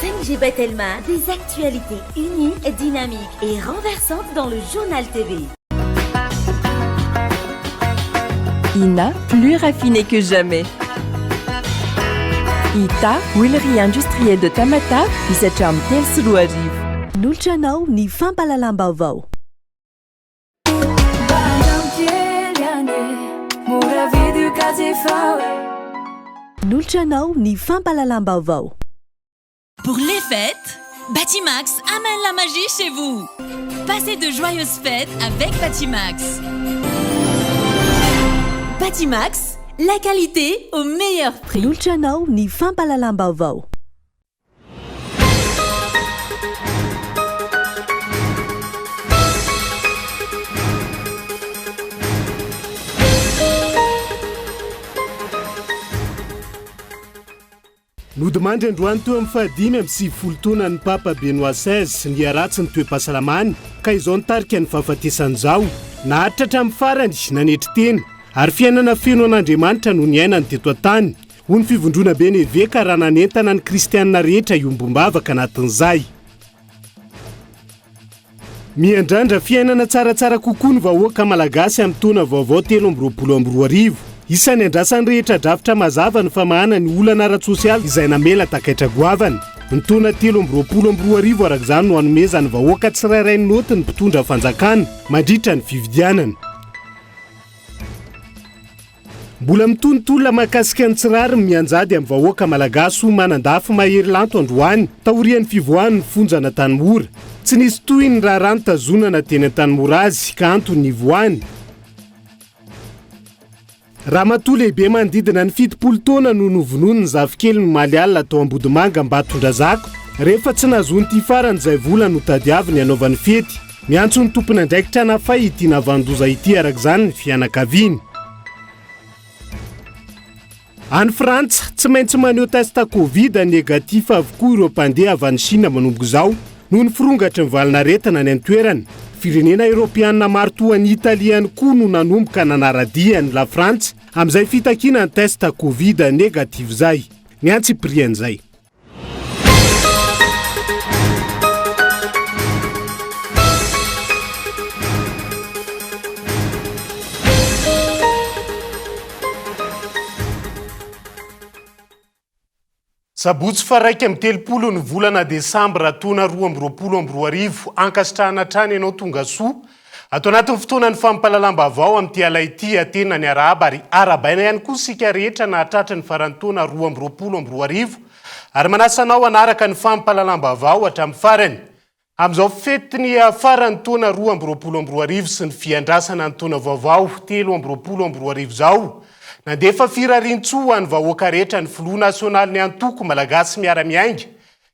5G Bethelma, des actualités uniques, dynamiques et renversantes dans le journal TV. INA, plus raffiné que jamais. ITA, huilerie industrielle de Tamata, hisatra amin'ny telo sy roa arivo. Nolotra anao ny fampalalam-baovao. Nolotra anao ny fampalalam-baovao. Pour les fêtes, Batimax amène la magie chez vous. Passez de joyeuses fêtes avec Batimax. Batimax, la qualité au meilleur prix. Nolotra anao ny fampalalam-baovao. Nodimandry androany teo amin'ny fahadimy amin'ny sivifolo taona ny Papa Benoît XVI niaratsy ny toe-pahasalamany ka izao nitarika ny fahafatesany izao. Naharitra hatramin'ny farany nanetry teny ary fiainana feno an'Andriamanitra no niainany teto an-tany. Ho ny fivondrona be ny eveka raha nanentana ny kristianina rehetra iombom-bavaka anatin'izay. Miandrandra fiainana tsaratsara kokoa ny vahoaka malagasy amin'ny taona vaovao 2024. Isan'ny andrasan'ny rehetra drafitra mazava ny famahana ny olana ara-tsosialy izay namela takaitra goavana. Ny taona 2024 araka izany no hanomezany vahoaka tsirairay ny noty ny mpitondra fanjakana mandritra ny fividianana. Mbola mitontolona mahakasika ny tsirary mianjady amin'ny vahoaka malagasy ho manan-dafy mahery lanto androany taorian'ny fivoahany ny fonjana Tanimora. Tsy nisy toy ny raharaha nitazonana teny an-Tanimora azy ka antony nivoahany. Ramatoa lehibe manodidina ny 70 taona no novonoiny ny zafikely ny Maliala tao Ambodimanga Ambatondrazako rehefa tsy nahazo ny farany izay vola no tadiaviny hanaovany fety. Miantso ny tompony andraikitra nafay ity navandoza ity araka izany ny fianakaviany. Any Frantsa tsy maintsy maneho testa Covid negatif avokoa ireo mpandeha avy any Chine manomboka izao noho ny firongatra ny valinaretina ny an-toerana. Firenena Europeana maro toa ny Italia ihany koa no nanomboka nanaradiany la Frantsa amin'izay fitakiana ny testa Covid negatif izay. Ny antsiprian'izay. Sabotsy faraika amin'ny 30 ny volana Desambra taona 2024 ankasitrahana trany ianao tonga soa atao anatin'ny fotoanan'ny fampalalam-baovao amin'ity ala ity atena ny arahaba ary arabaina ihany koa sika rehetra nahatratra ny farantaona 2024 ary manasanao anaraka ny fampalalam-baovao hatramin'ny farany amin'izao fetiny farany taona 2024 sy ny fiandrasana ny taona vaovao 2024 izao. Nandefa firarintsoa ny vahoaka rehetra ny filoha nasionaly ny antoko malagasy miara-miainga.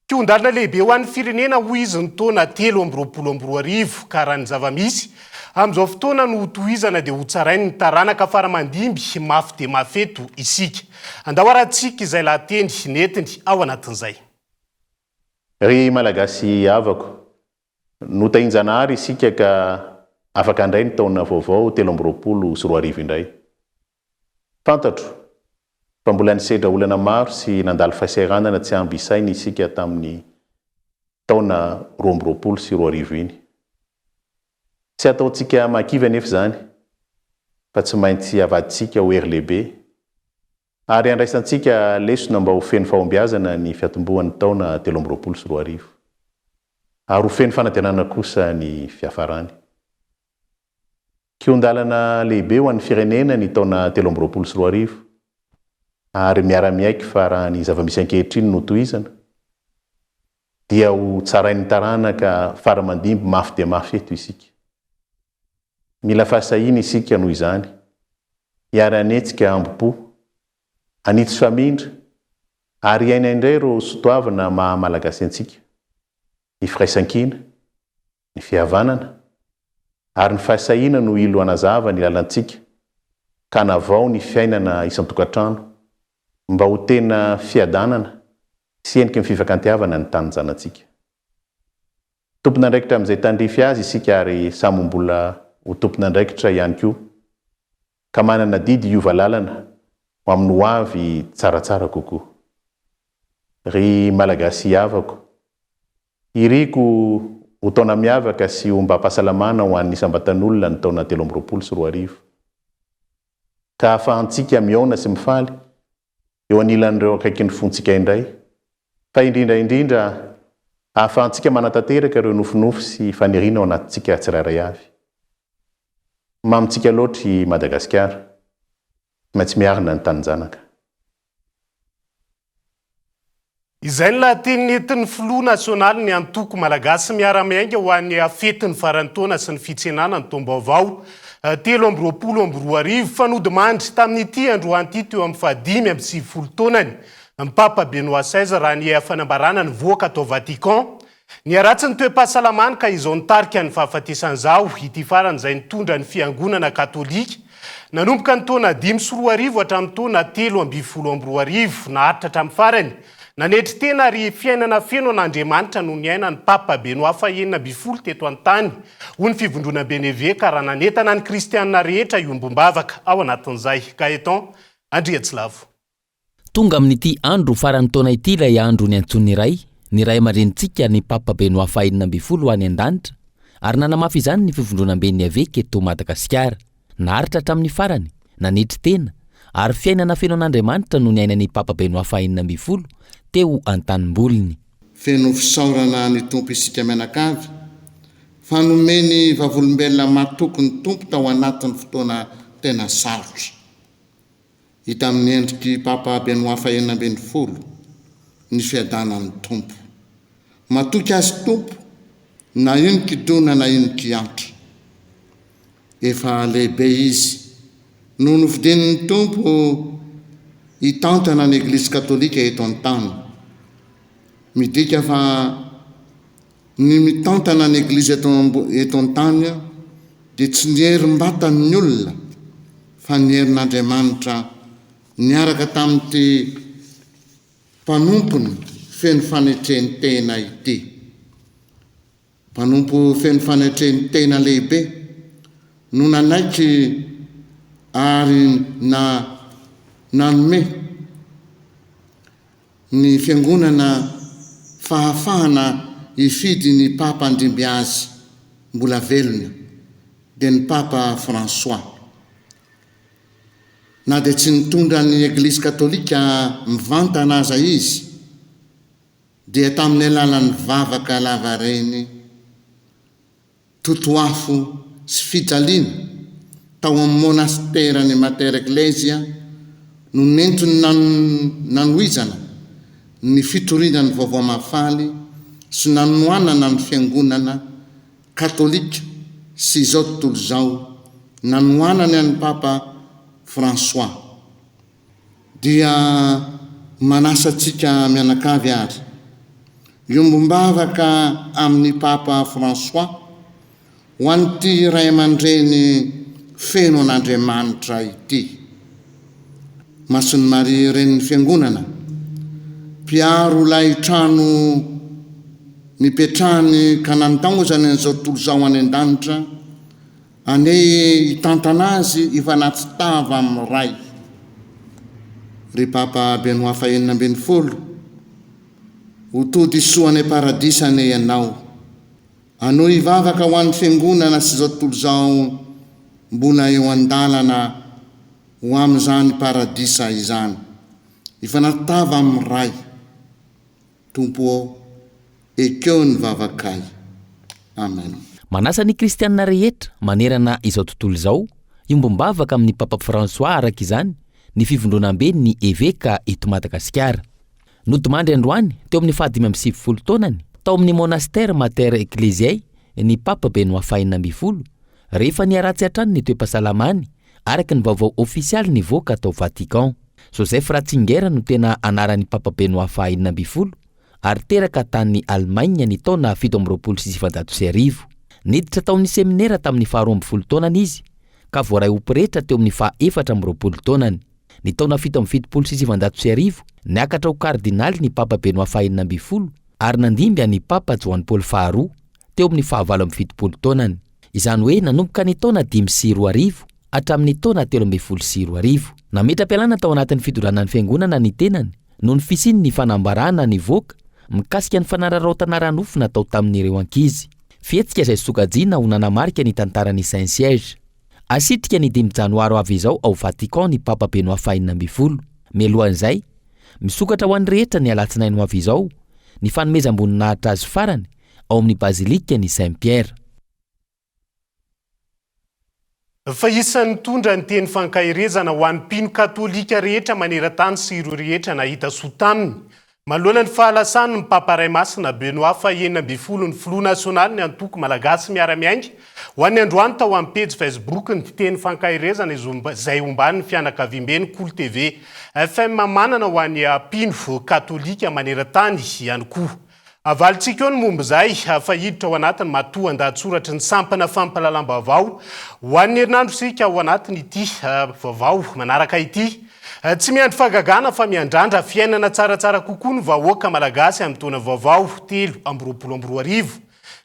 Kiondalina lehibe ho an'ny firenena ho izy ny taona 2024 ka raha ny zavamisy amin'izao fotoana no tohizana dia ho tsarainy ny taranaka faramandimby mafy dia mafeto isika. Andao arantsika izay lahateny netiny ao anatin'izay. Ry malagasy avako, notahinjanahary isika ka afaka andray ny taona vaovao 2024 indray. Fantatro, fa mbola nisedra olana maro sy nandalo fahasahiranana tsy amby isainy isika tamin'ny taona 2024 iny. Tsy ataontsika mankivy anefa izany, fa tsy maintsy avaditsika ho hery lehibe, ary andraisantsika lesona mba ho feno fahombiazana ny fiatombohan'ny taona 2024 ary ho feno fanantenana kosa ny fiafarany. Kiondalana lehibe ho an'ny firenena ny taona 2024 ary miara-miaiky fa raha ny zavamisy ankehitriny no tohizana dia ho tsarain'ny taranaka faramandimby mafy dia mafy eto isika. Mila fahasahina isika noho izany, hiara-anetsika ambopo, anitsy famindra ary iaina indray ro sotoavana maha-malagasy antsika, ny firaisan-kina, ny fihavanana ary ny fahasahina no ilo anazava ny lalantsika ka navao ny fiainana isan-tokantrano mba ho tena fiadanana sy endriky ny fifakantiavana ny tany zanantsika. Tompon'andraikitra amin'izay tandrify azy isika ary samy mbola ho tompon'andraikitra ihany koa ka manana didy iova lalana ho amin'ny ho avy tsaratsara kokoa. ry malagasy havako, iriko ho taona miavaka sy ho mba pahasalamana ho an'ny isambatan'olona ny taona 2024. Ka ahafahantsika miaona sy mifaly eo anilan'ireo akaiky ny fontsika indray, fa indrindra ahafahantsika manatanteraka ireo nofinofy sy faniriana ao anatintsika tsirairay avy. Mamitsika loatry Madagasikara, maintsy miarina ny taninjanaka. Izay ny lahateny nentin'ny filoha nasionaly ny antoko malagasy miara-miainga ho an'ny fetiny farantaona sy ny fitsenana ny taom-baovao 2024 fanodimandry tamin'ity androany teo amin'ny 5 taonany ny Papa Benoît XVI raha ny fanambarana ny voaka atao Vatican. Ny aratsy ny toe-pahasalamana ka izao nitarika ny fahafatesan'izao ity farany izay nitondra ny fiangonana katolika nanomboka ny taona 5 hatramin'ny taona 3 naharitra hatramin'ny farany. Nanetry tena ary fiainana feno an'Andriamanitra no niaina ny Papa Benoît XVI teto an-tany ho ny fivondrona beneve ka raha nanetana ny kristianina rehetra iombom-bavaka ao anatin'izay. Gaetan Andriatsilavo. Tonga amin'ity andro faran'ny taona ity ilay andro ny antsony iray, ny ray aman-drenitsika ny Papa Benoît XVI any an-danitra, ary nanamafy izany ny fivondrona beneve eto Madagasikara. Naharitra hatramin'ny farany, nanetry tena, ary fiainana feno an'Andriamanitra no niainan'ny Papa Benoît XVI teo an-tanimbolony. Feno fisaorana ny tompo isika mianakavy, fanomeny vavolombelona matoko ny tompo tao anatin'ny fotoana tena sarotra. Hita amin'ny endriky Papa Benoît XVI ny fiadanan'ny tompo. Matoky azy tompo, na iny kidona na iny kiantra. Efa lehibe izy, no nofidinin'ny tompo hitantana ny Eglise katolika eto an-tany. Midika fa ny mitantana ny Eglise eto an-tany dia tsy ny herim-batan'ny olona, fa ny herin'Andriamanitra niaraka tamin'ity mpanompony feno fanetreny tena ity. Mpanompo feno fanetreny tena lehibe no nanaiky ary nanome ny fiangonana fahafahana ifidy ny Papa andrimby azy mbola velona dia ny Papa François. Na dia tsy nitondra ny Eglise katolika mivantana aza izy, dia tamin'ny alalan'ny vavaka lava reny, totoafo sy fijaliana tao amin'ny monastera ny Mater Ecclesia no nentony nanoizana ny fitorinany vaovao mafaly sy nanoanana ny fiangonana katolika sy izao tontolo izao nanoanany an'ny Papa François. Dia manasantsika mianakavy ary iombom-bavaka amin'ny Papa François ho an'ity ray aman-dreny feno an'Andriamanitra ity. Masony Maria ren'ny fiangonana, mpiaro lay trano nipetrahany ka nantaozany an'izao tontolo izao any an-danitra, ane hitantana azy ifanaty tava amin'ny ray. Ry Papa Benoît XVI ho tody soany paradisany ianao, anao hivavaka ho an'ny fiangonana sy izao tontolo izao mbola eo an-dalana ho amin'izany paradisa izany, ifanatava amin'ny ray. Tompo ekeo ny vavakay. Amen. Manasa ny kristianina rehetra manerana izao tontolo izao iombom-bavaka amin'ny Papa François araka izany ny fivondronam-be ny eveka eto Madagasikara. Nodimandry androany teo amin'ny 5 taonany tao amin'ny monastera Mater Ecclesiae ny Papa Benoît XVI rehefa niaratsy hatrany ny toe-pahasalamany araka ny vaovao ofisialy nivoaka atao Vatican. Joseph Ratzinger no tena anaran'ny Papa Benoît XVI ary teraka tany Allemagne ny taona 1790. Niditra taon'ny seminera tamin'ny 12 taonany izy, ka voaray operetra teo amin'ny 14 taonany. Ny taona 1770 niakatra ho kardinaly ny Papa Benoît XVI ary nandimby ny Papa Johann Paul faharoa teo amin'ny 17 taonany. Izany hoe nanomboka ny taona 520 hatramin'ny taona 1320. Nametra-pialana tao anatin'ny fidorana ny fiangonana ny tenany no ny fisiny ny fanambarana nivoaka mikasika ny fanararaotana ranofo natao tamin'ireo ankizy. Fihetsika izay sokajiana ho nanamarika ny tantaran'ny Saint-Siège. Asitrika ny 5 janoary avy izao ao Vatican ny Papa Benoît XIV. Mialohan'izay, misokatra ho an'ny rehetra ny alatsinainy avy izao ny fanomezam-boninahitra azy farany ao amin'ny bazilika ny Saint-Pierre. Fa isan'ny tondra ny teny fankahirezana ho an'ny mpino katolika rehetra maneran-tany sy ireo rehetra nahita soa taminy. Manoloana ny fahalasany ny Papa Ray Masina Benoît XIV ny Flou National ny antoko malagasy miara-miainga ho an'ny androany tao amin'ny page Facebook ny teny fankahirezana izay omban'ny fianakaviambeny Cool TV FM manana ho an'ny mpino katolika maneran-tany ihany koa. Avalitsika eo ny momba izay fahiditra ao anatiny matoa an-dahatsoratra ny sampana fampalalam-baovao ho an'ny herinandro sika ao anatiny ity vaovao manaraka ity. Tsy miandry fagagana fa miandrandra fiainana tsaratsara kokoa ny vahoaka malagasy amin'ny taona vaovao 2024.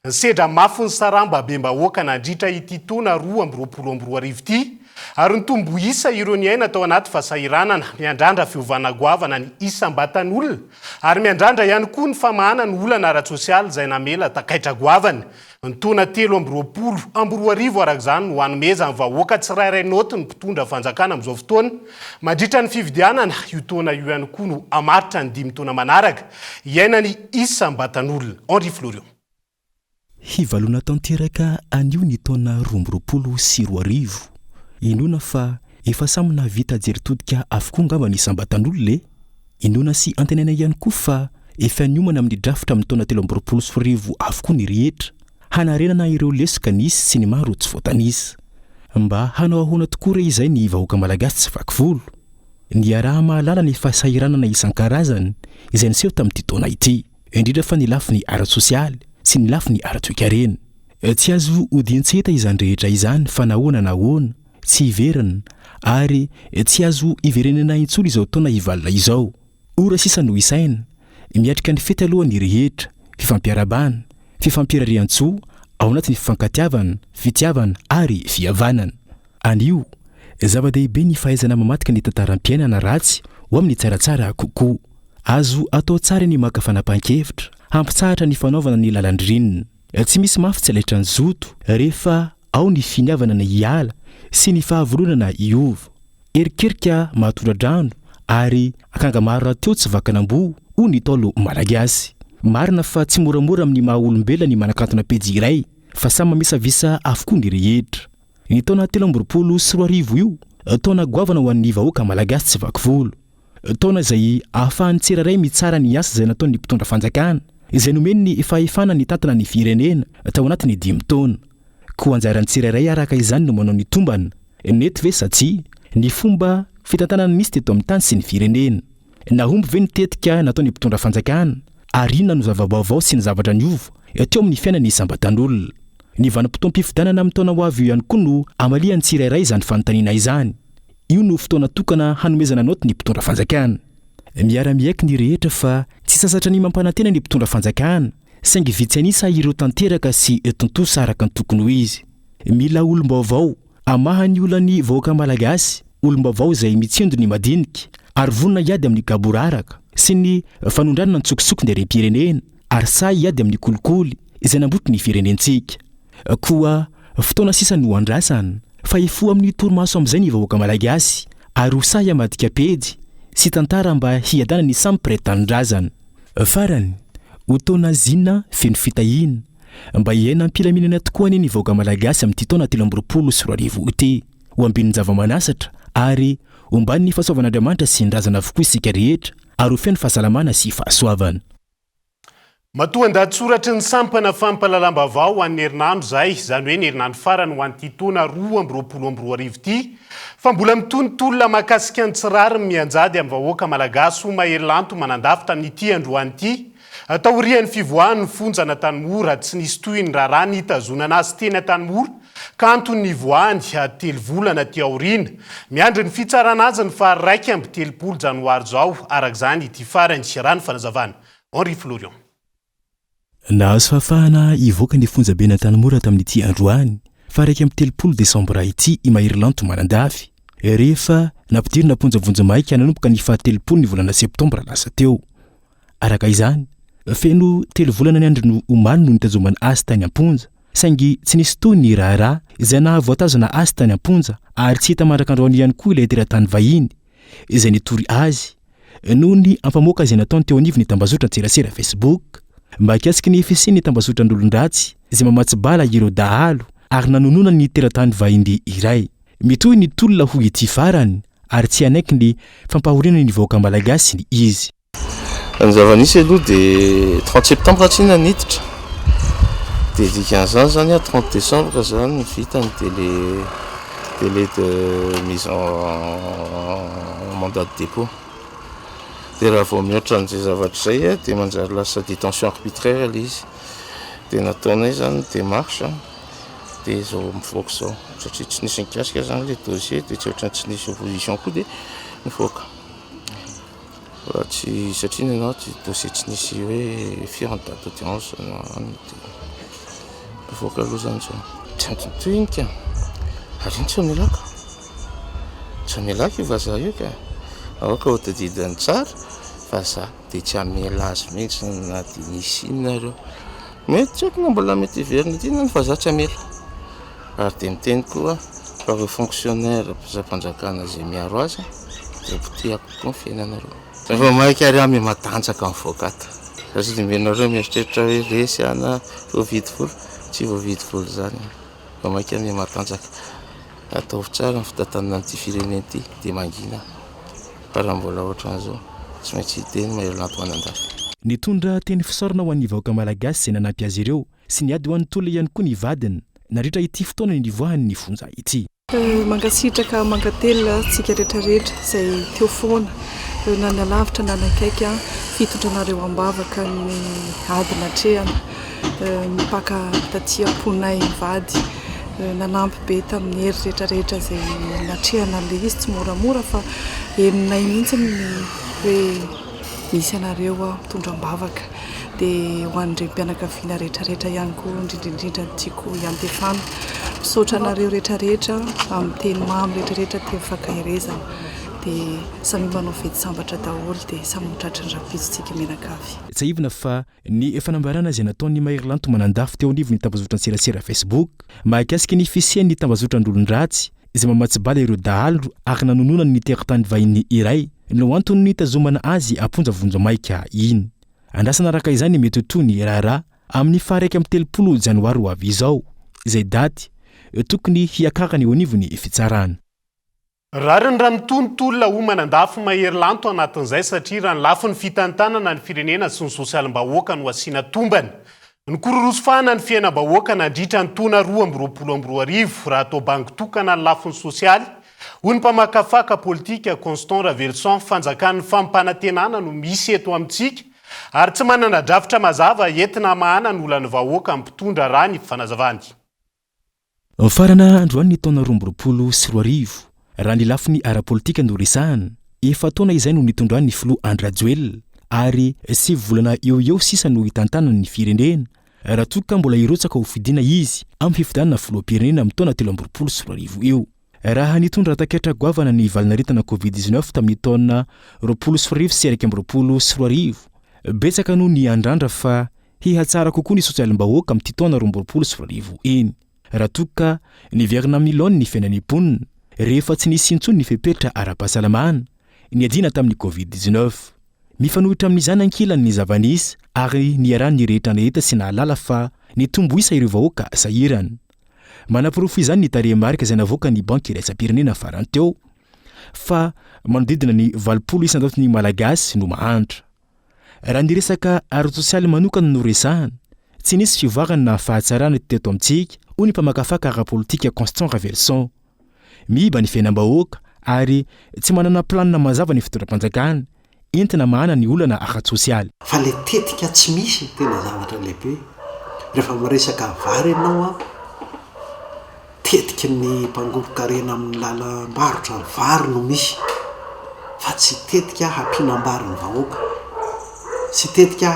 Ny sedra mafy ny saramba bembahoaka nandritra ity taona 2024 ity. Ary ny tombo isa ireo ny aina tao anaty fahasahiranana miandrandra fiovana goavana ny isam-batan'olona ary miandrandra ihany koa ny famahana ny olana ara-tsosialy izay namela takaitra goavany. Ny taona 2024 araka izany no hanomeza ny vahoaka tsirairay noty ny mpitondra fanjakana amin'izao fotoana. Mandritra ny fividianana io taona io ihany koa no hamaritra ny 5 taona manaraka iaina ny isam-batan'olona. Henri Florion. Hivalona tanteraka anio ny taona 2024. Inona fa efa samy navita jeritodika avokoa ngamba ny isam-batan'olona. Inona sy antenana ihany koa fa efa niomana amin'ny drafitra amin'ny taona 2024 avokoa ny rehetra. Hanarenana ireo lesoka nisy sy ny maro tsy voatanisa. Mba hanao ahoana tokoa re izay ny vahoaka malagasy tsy vakivolo. Ny araha mahalala ny fahasahiranana isan-karazany izay niseho tamin'ity taona ity, indrindra fa ny lafiny ara-tsosialy sy ny lafiny ara-toe-karena. Tsy azo hodintseta izany rehetra izany fa nahoana nahoana, tsy iverana ary tsy azo iverenena intsony izao taona hivalina izao. Ora sisa no isaina, miatrika ny fety alohan'ny rehetra, fifampiarabana, fifampirarian-tsoa ao anatin'ny fifankatiavana, fitiavana ary fihavanana. Anio, zava-dehibe ny fahaizana mamatika ny tantaram-piainana ratsy ho amin'ny tsaratsara kokoa. Azo atao tsara ny maka fanapahan-kevitra, hampitsahatra ny fanaovana ny lalandrinina. Tsy misy mafy tsy alaitra ny zoto rehefa ao ny finiavana na hiala sy ny fahavononana iova. Erikerika mahatondradrano ary akanga maro rahateo tsy vakanambo ho ny taolo malagasy. Marina fa tsy moramora amin'ny maha olombelona ny manakantona pejy iray fa samy mamesavisa avokoa ny rehetra. Ny taona 2024 io, taona goavana ho an'ny vahoaka malagasy tsy vakivolo. Taona izay ahafahan'ny tsiraray mitsara ny asa izay nataon'ny mpitondra fanjakana, izay nomeny ny fahefana ny tantana ny firenena tao anatin'ny 5 taona. Koa anjaran'ny tsiraray araka izany no manao ny tombana, nety ve satsia ny fomba fitantanana nisy teto amin'ny tany sy ny firenena. Nahomby ve ny tetika nataon'ny mpitondra fanjakana, ary inona no zava-baovao sy ny zavatra niova teo amin'ny fiainany isam-batan'olona. Ny vanim-potoam-pifidanana amin'ny taona ho avy ihany koa no amalian'ny tsirairay izany fanontaniana izany. Io no fotoana tokana hanomezana noty ny mpitondra fanjakana. Miara-miaiky ny rehetra fa tsy sasatra ny mampanantena ny mpitondra fanjakana, saingy vitsy anisa ireo tanteraka sy tontolo araka ny tokony ho izy. Mila olom-baovao amahany olan'ny vahoaka malagasy, olom-baovao izay mitsinjo ny madinika ary vonona iady amin'ny gaboraraka sy ny fanondranana ny tsokitsoko ny rem-pirenena ary say iady amin'ny kolikoly izay namboto ny firenentsika. Koa fotoana sisa no andrasana fa ifo amin'ny torimaso amin'izay ny vahoaka malagasy ary ho say amadika pejy sy tantara mba hiadana ny samy mpiray-tanindrazana. Farany, ho taona zinna feno fitahina mba hiaina ampilaminana tokoa ny vahoaka malagasy amin'ity taona 2024 ity ho ambin'ny zava-manasatra ary omban'ny ny fahasoavan'Andriamanitra sy ny razana avokoa isika rehetra ary ho feno fahasalamana sy fahasoavana. Matoa an-dahatsoratra ny sampana fampalalam-baovao an'ny herinandro izay, izany hoe ny herinandro farany ho an'ity taona 2024 ity, fa mbola mitonontolona mahakasika ny tsirary mianjady amin'ny vahoaka malagasy ho mahery-lanto manandafitra amin'ity androany ity. Taorian'ny fivoahan'ny fonjana Tanimora tsy nisy toy ny raharaha nitazonana azy teny Tanimora ka antony nivoahany 3 volana ty aoriana. Miandry ny fitsarana azy ny fa 2 janoary zao araka izany ity farany rano fanazavana. Henri Florion. Nahazo fahafahana ivoaka ny fonjabena Tanimora tamin'ity androany fa 3 Desambra ity i mahery-lanto manandafy. rehefa nampidirina ponjavonja maika nanomboka ny fahatelopolo ny volana septambra lasa teo. Araka izany feno 3 volana ny andro no omaly no nitazomana azy tany amponja, saingy tsy nisy toy ny raharaha izay nahavoatazana azy tany amponja ary tsy hita mandrakandroany ihany koa ilay teratany vahiny izay nitory azy noho ny ampamoaka izay nataony teo anivony tambazotra an-tserasera Facebook mba hikasiky ny efesiny ny tambazotran'olon-dratsy izay mamatsy bala ireo dahalo ary nanonona ny teratany vahiny iray. Mitohy ny tolona ho ity farany ary tsy anaiky ny fampahoriana ny vahoaka malagasy ny izy. Ny zava-nisy aloha dia 30 septembre atsina niditra dia dikan'izany zany 30 décembre zany ny vita ny délai de mise en mandat de dépôt. Dia raha vao mihoatra an'izay zavatra izay dia manjary lasa détention arbitraire ilay izy. Dia nataonay zany démarche dia izao mivoaka izao satria tsy nisy nikasika zany ilay dossier dia tsy ohatrany tsy nisy opposition koa dia mivoaka. Tsy satria ny anao tsy dossier tsy nisy hoe firy ny date d'audience mivoaka aloha zany zao. Tsy antontoiny ka ary iny tsy amelaka. Tsy amelaka io vazaha io ka aoka ho tadidiny tsara fa za dia tsy amela azy mihitsy na dia nisy inonareo. Mety tsy haiko na mbola mety hiverina ity na fa za tsy amela. Ary dia miteny koa fa ireo fonctionnaire mpanjakana izay miaro azy dia potiako koa ny fiainanareo. Rehefa maika ary ame matanjaka mivoaka ato. Satria dia menareo mieritreritra hoe resy ana voavidy volo, tsy voavidy volo zany. Fa maika ame matanjaka. Ataovy tsara ny fitantanana amin'ity firenena ity dia mangina. Fa raha mbola ohatran'izao tsy maintsy hiteny mahelanto manandafy. Nitondra teny fisaorana ho an'ny vahoaka malagasy izay nanampy azy ireo sy niady ho an'ny tolona ihany koa ny vadiny nandritra ity fotoana nivoahany ny vonja ity. Mangasitraka mangatela tsika rehetrarehetra izay teo foana na nalavitra na nakaiky fitondranareo ambavaka ny adina trehana mipaka taty amponay vady nanampy be tamin'ny hery rehetrarehetra izay natrehana le izy tsy moramora fa herinay mihitsy ny hoe misy anareo mitondra-mbavaka dia ho an'ireny mpianakaviana rehetrarehetra ihany koa indrindrindrindra tiako iantefana misaotra anareo rehetrarehetra amin'ny teny mamy rehetrarehetra teny fankahirezana dia samy manao fety sambatra daholo dia samy mitratry ny rapitsitsika menakavy. Tsy aivina fa ny fanambarana izay nataon'ny Mahelanto manandafy teo anivony tambazotran serasera Facebook mahakasika ny fisian'ny tambazotran'olon-dratsy izay mamatsy bala ireo dahalo ary nanonona ny teratany vahiny iray no antony nitazomana azy amponja vonja maika iny. Andrasana araka izany mety toy ny raharaha amin'ny faha 30 janoary ho avy izao izay daty tokony hiakakany eo anivony fitsarana. Rariny raha mitontolona ho manandafy Mahelanto anatin'izay satria raha ny lafin'ny fitantanana ny firenena sy ny sosialim-bahoaka no asiana tombany. Ny kororosofana ny fiainam-bahoaka nandritra ny taona 2024 raha atao bangy tokana ny lafin'ny sosialy. Ho ny mpamakafaka politika Constant Ravelson fanjakan'ny fampanantenana no misy eto amintsika ary tsy manana drafitra mazava entina mahana ny olana vahoaka mpitondra raha ny fanazavany. Farana androany ny taona 2024 raha ny lafin'ny ara-politika no resahana efa taona izay no nitondrany ny filoha Andrajoel ary 7 volana eo sisa no hitantanany ny firenena raha toka mbola irotsaka ho fidina izy amin'ny fifidianana filoham-pirenena amin'ny taona 2024 eo. Raha nitondra taketra goavana ny valinaritana COVID-19 tamin'ny taona 2024 betsaka no ny andrandra fa hihatsara kokoa ny sosialim-bahoaka amin'ity taona 2024 eny. Raha toka niverina milona ny fiainan'ny mponina rehefa tsy nisy intsony ny fepetra ara-pahasalamana niadina tamin'ny COVID-19. Mifanohitra amin'izany ankilan'ny zava-nisy ary niarahany rehetra rehetra sy nahalala fa nitomboisa ireo vahoaka sahirana. Manapirofo izany ny tarehimarika izay navoaka ny banky iraisam-pirenena farany teo fa manodidina ny 20% ny malagasy no mahantra. Raha niresaka ara-sosialy manokana no resahana tsy nisy fivoarana na fahatsarana teto amintsika ho ny mpamakafaka ara-politika Constant Ravelson. Miba ny fiainam-bahoaka ary tsy manana planina mazava ny fitondram-panjakana entina mahana ny olana ara-sosialy. Fa le tetika tsy misy tena zavatra lehibe rehefa miresaka vary ianao tetika ny mpangolo-karena amin'ny lalam-barotra vary no misy fa tsy tetika hampinambary ny vahoaka, tsy tetika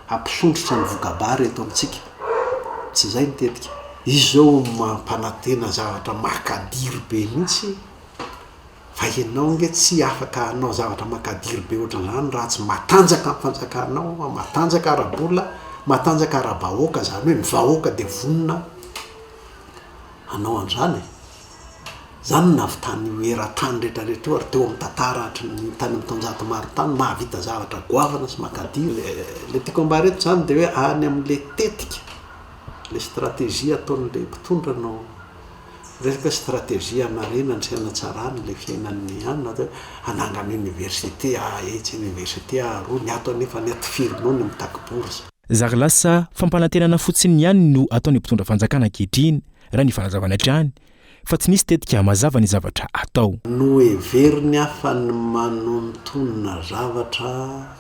hampisondrotra ny vokabary eto amintsika, tsy izay ny tetika. Izy zao mampanantena zavatra makadiry be mihitsy vahinao nge tsy afaka hanao zavatra makadiry be ohatran'izany raha tsy matanjaka amin'ny fanjakanao, matanjaka ara-bola, matanjaka ara-bahoaka, zany hoe ny vahoaka de vonona hanao an'izany. Zany navitany era-tany rehetrarehetra ary teo amin'ny tantara ny tany amin'ny taonjato maro tany mahavita zavatra goavana sy makadiry. Le tiako ambareto zany de hoe any amin'le tetika, le stratégie ataon'le mpitondra no resaka stratégie amarena ny fiainatsarany le fiainan'ny anina de hanangana université etsy université roa ny ato anefa ny aty firinao ny mitakiborza. Zary lasa fampanantenana fotsiny ihany no ataony mpitondra fanjakana ankehitriny raha ny fanazavana hatrany fa tsy nisy tetika mazava ny zavatra atao. No heveriny afa ny manontonona zavatra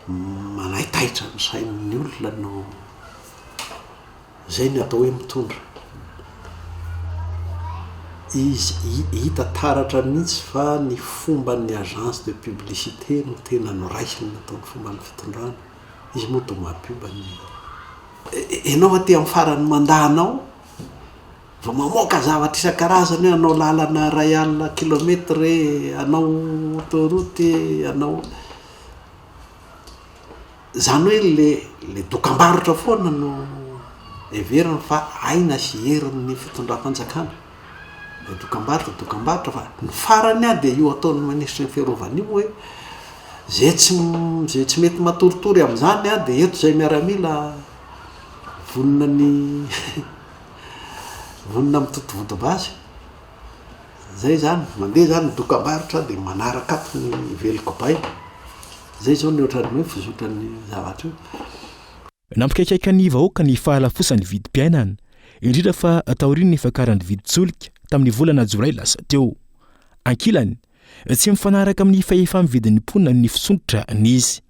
manaitaitra ny sain'ny olona no zay ny atao hoe mitondra. Izy hita taratra mihitsy fa ny fomba ny agence de publicité no tena no raisiny nataon'ny fomba ny fitondrana. Izy moa to mampioba ny enao fa ty amin'ny farany mandahanao va mamoaka zavatra isan-karazany hoe anao lalana ray alina kilometre, anao autoroute, anao zany hoe le dokam-barotra foana no heveriny fa aina sy herin'ny fitondram-panjakana. Le dokam-barotra fa ny farany a de io ataon'ny ministre ny fiarovana io hoe zay tsy mety matoritory amin'izany a de eto zay miaramila vonona ny vonona mitotovotobazy. Zay zany mandeha zany ny dokam-barotra de manaraka ato ny veliko bay. Zay zao ny ohatran'ny hoe fizotran'ny zavatra io. Nampikaikaika ny vahoaka ny fahalafosan'ny vidim-piainana indrindra fa taorian'ny fakaran'ny vidin-tsolika tamin'ny volana Jolay lasa teo. Ankilany tsy mifanaraka amin'ny fahefa-mividin'ny mponina ny fisontrotra nizy.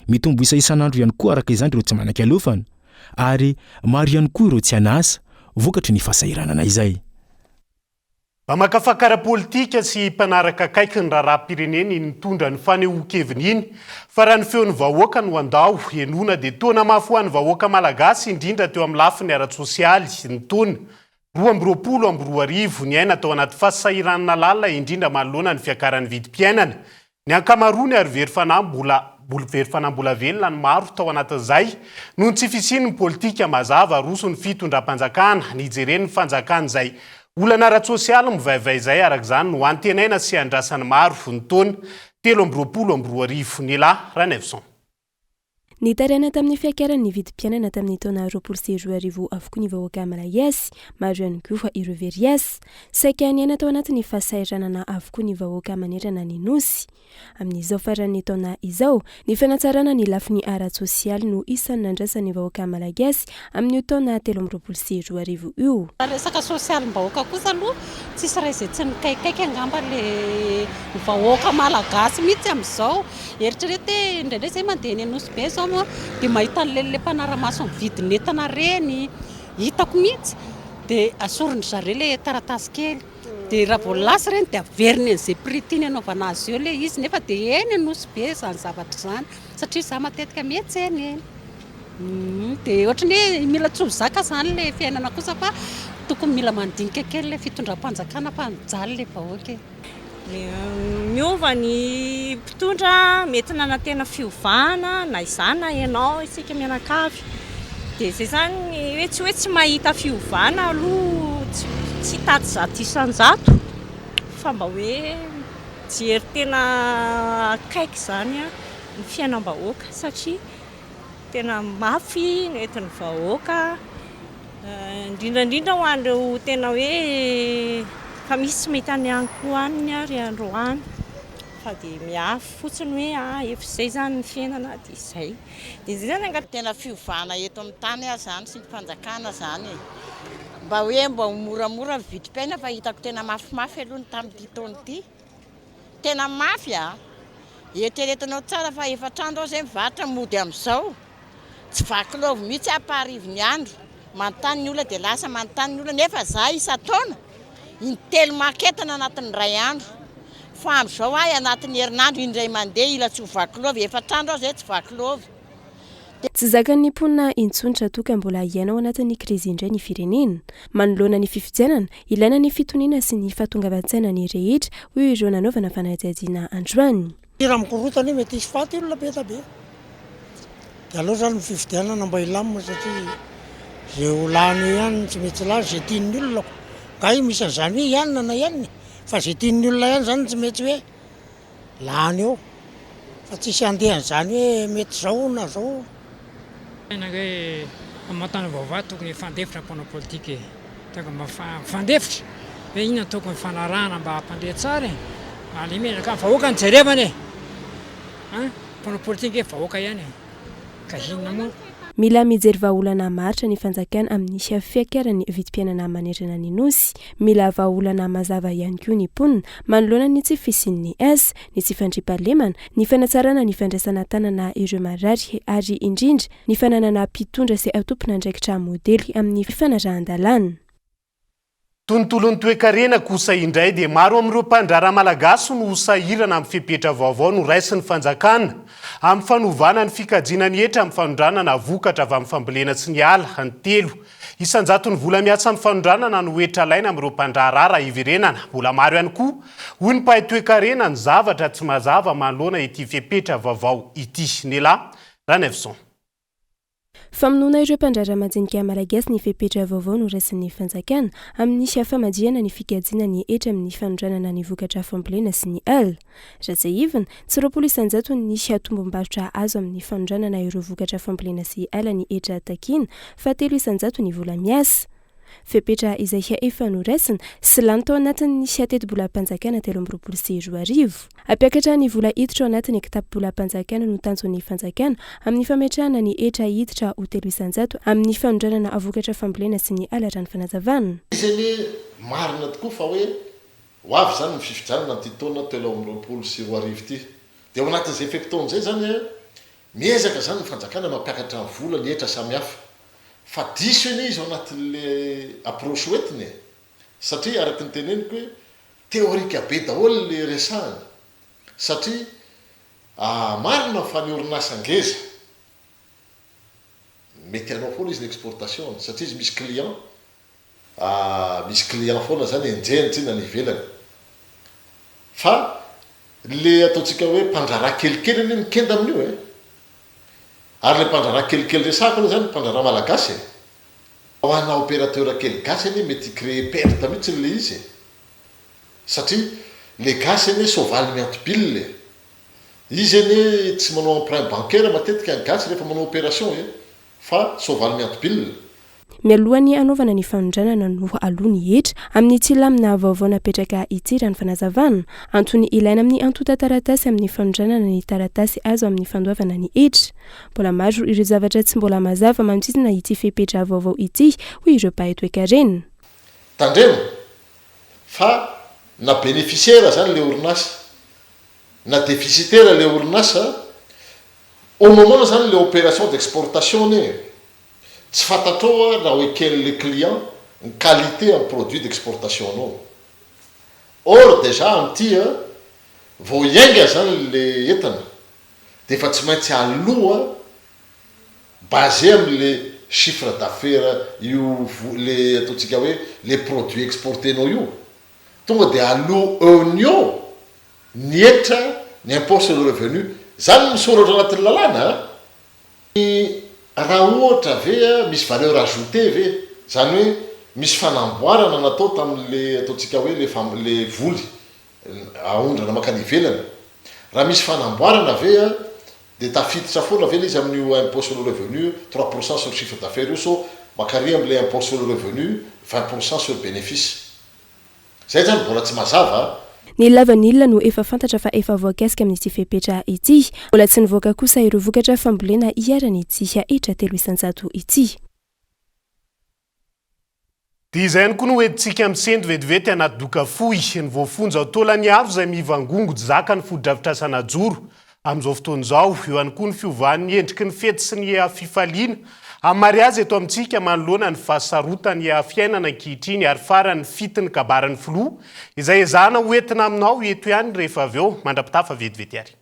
Mitombo isa isan'andro ihany koa araka izany ireo tsy manan-kialofana ary maro ihany koa ireo tsy hanasa vokatry ny fahasahiranana izay. Makafakara politika sy mpanaraka akaiky ny raharaham-pireneny nitondra ny fanehoan-keviny iny fa raha ny feon'ny vahoaka no andao enona dia tona mafy ho an'ny vahoaka malagasy indrindra teo amin'ny lafiny ara-tsosialy ny tona 2020 ny aina tao anaty fahasahiranana lalina indrindra manoloana ny fiakaran'ny vidim-piainana. Ny ankamaroany ary very fanambola velona ny maro tao anatin'izay noho tsy fisian'ny politika mazava roso ny fitondram-panjakana ny ijeren'ny fanjakana izay olana ara-tsosialy mivaivay izay araka izany no antenaina sy andrasan'ny maro ny taona 2020 ny lahy Ranevson. Ny taraina tamin'ny fiakaran'ny vidim-piainana tamin'ny taona 2020 avokoa ny vahoaka malagasy, maro ihany koa fa ireo veriasy, saika ny aina tao anatin'ny fahasairanana avokoa ny vahoaka manerana ny nosy. Amin'izao faran'ny taona izao, ny fanatsarana ny lafiny ara-tsosialy no isan'ny nandrasan'ny vahoaka malagasy amin'ny taona 2020 io. Resaka sosialim-bahoaka kosa aloha tsisy raha izay tsy nikaikaiky angamba le vahoaka malagasy mihitsy amin'izao. Eritrereto indraindray izay mandeha ny anosy be zao dia mahita an'ilay mpanara-maso mividiny entana reny hitako mihitsy dia asorony zareo ilay taratasy kely dia raha vao lasa ireny dia averiny an'izay prix tiany anaovana azy eo ilay izy nefa dia eny anosy be izany zavatra izany satria za matetika miantsena eny. Dia ohatrany hoe mila tsoa-zaka izany ilay fiainana kosa fa tokony mila mandinika kely ilay fitondram-panjakana fa mijaly ilay vahoaka. Miova ny mpitondra mety nanantena fiovana na izana ianao isika mianakavy dia zay zany hoe tsy mahita fiovana aloha tsy tady zato isan-jato fa mba hoe jery tena akaiky zany ny fiainam-bahoaka satria tena mafy ny entin'ny vahoaka indrindrandrindra ho an'ireo tena hoe fa misy tsy mety any koa any ary androany fa dia miafy fotsiny hoe efa izay zany ny fiainana dia izay. Dia izay zany angaty tena fiovana eto amin'ny tany zany sy ny fanjakana zany mba hoe mba moramora vidim-piaina fa hitako tena mafimafy aloha ny tamin'ity taona ity. Tena mafy eritreretinao tsara fa efatrandro ao zay mivarotra mody amin'izao tsy vaky lovo mihitsy aparivo ny andro manontany ny olona dia lasa manontany ny olona nefa za isa-taona intelo maketana anatin'ny ray andro fa amin'izao anatin'ny herinandro indray mandeha ila tsy ho vaky lovo efatrandro ao zay tsy vaky lovo tsy zakan'ny mponina intsonitra toka mbola iainao anatin'ny krizy indray ny firenena manoloana ny fifidianana ilaina ny fitoniana sy ny fahatongavan-tsaina ny rehetra hoy ireo nanaovana fanadihadiana androany. Raha mikorotana mety hisy faty olona be tabe. Dia aloha zany ny fifidianana mba ilamina satria zay olany ihany tsy mety lazy zay tian'ny olona ka io misy an'izany hoe ianona na ianiny fa zay tian'ny olona ihany zany tsy mety hoe lany eo fa tsisy andehan'izany hoe mety zao na zao. Hoe amatana vaovao tokony fandefitra mpanao politika tonga mifandefitra hoe inona tokony fanarahana mba hampandeha tsara alimena vahoaka ny jerevana mpanao politika vahoaka ihany ka hinona moa. Mila mijery vahaolana maritra ny fanjakana amin'ny fiakarany vidim-piainana manerana ny nosy. Mila vahaolana mazava ihany koa ny mponina manoloana ny tsy fisian'ny S, ny tsy fandriam-pahalemana, ny fanatsarana ny fandraisana tanana ireo marary ary indrindra ny fananana mpitondra sy atompona andraikitra modely amin'ny fanarahan-dalàna. Tontolon'ny toe-karena kosa indray dia maro amin'ireo mpandrara malagasy no sahirana amin'ny fipetra vaovao no raisin'ny fanjakana amin'ny fanovana ny fikajiana ny hetra amin'ny fanondranana vokatra avy amin'ny fambolena tsy ny ala ny telo. Isanjaton'ny vola miatsa amin'ny fanondranana no hoetra laina amin'ireo mpandrarara iverenana. Mbola maro ihany koa hoy ny mpahay toe-karena ny zavatra tsy mazava manoloana ity fipetra vaovao ity. Nela Ranevson. Famonoana ireo mpandrara majinika malagasy ny fipetra vaovao no raisin'ny fanjakana amin'ny famajiana ny fikajiana ny hetra amin'ny fanondranana ny vokatra fambolena sy ny ala. Raha izay ivana, tsy roapolo isanjato ny tombom-barotra azo amin'ny fanondranana ireo vokatra fambolena sy ala ny hetra takiana fa 3 isanjato ny vola miasa. Fipetra izay efa noraisina sy lany tao anatin'ny teti-bola mpanjakana 324,000. Ampiakatra ny vola hiditra ao anatin'ny kitapo-bola mpanjakana no tanjon'ny fanjakana amin'ny fametrahana ny hetra hiditra ho 3 isanjato amin'ny fanondranana vokatra fambolena sy ny ala raha ny fanazavana. Izy marina tokoa fa hoe ho avy zany ny fifidianana ty taona 324,000 ity. Dia ao anatin'izay fepitaona izay zany miezaka zany ny fanjakana mampiakatra ny vola ny hetra samihafa. Fa diso eny izy ao anatin'le approche hoentiny satria araky ny teneniko hoe teorika be daholo le resahany satria marina fa ny orinasa ngeza mety anao foana izy ny exportation satria izy misy client foana zany enjehany tsy na ny ivelany fa le ataontsika hoe mpandrara kelikely ny mikenda amin'io ary le mpandrara kelikely resahako aloha zany mpandrara malagasy ho ana opérateur kely gasy eny mety créer perte mihitsy le izy satria le gasy eny sovaly miantobile izy eny tsy manao emprunt bancaire matetika ny gasy rehefa manao opération fa sovaly miantobile. Mialohany anaovana ny fanondranana no aloha ny hetra amin'ny tsy lamina vaovao napetraka ity raha ny fanazavana antony ilaina amin'ny antota taratasy amin'ny fanondranana ny taratasy azo amin'ny fandoavana ny hetra. Mbola maro ireo zavatra tsy mbola mazava manodidina ity fipetra vaovao ity hoy ireo mpahay toe-karena. Tandremo fa na bénéficiaire zany le orinasa na déficitaire le orinasa au moment zany le opération d'exportation tsy fantatrao raha hoe quel le client ny qualité en produit d'exportation anao. Or déjà amty vao iainga zany le entana de efa tsy maintsy aloha basé am'le chiffre d'affaires io le ataontsika hoe les produits exportenao io tonga de aloha union ny hetra ny impôt sur le revenu zany misoratra anatin'ny lalàna raha ohatra ve misy valeur ajoutée ve zany hoe misy fanamboarana natao tamin'le ataontsika hoe le voly aondrana makany ivelany raha misy fanamboarana ve de tafiditra foana ve izy amin'io impôt sur le revenu 3% sur le chiffre d'affaires io so makary am'le impôt sur le revenu 20% sur le bénéfice zay zany mbola tsy mazava. Ny lavan'ilona no efa fantatra fa efa voakasika amin'ity fipetra ity. Mbola tsy nivoaka kosa ireo vokatra fambolena iarany ity hetra 3 isanjato ity. Dia izay ihany koa no hoentintsika misendo vetivety anaty doka fohy ny voafonja ao taolany avo izay mivangongo zaka ny foto-dravitra sanajoro amin'izao fotoan'izao eo ihany koa ny fiovahan'ny endriky ny fety sy ny fifaliana amin'ny mariazy eto amintsika manoloana ny fahasarotany fiainana ankehitriny ary farany fitiny kabaran'ny filoha izay ezahana hoentina aminao eto ihany rehefa avy eo mandrapitafa vetivety ary.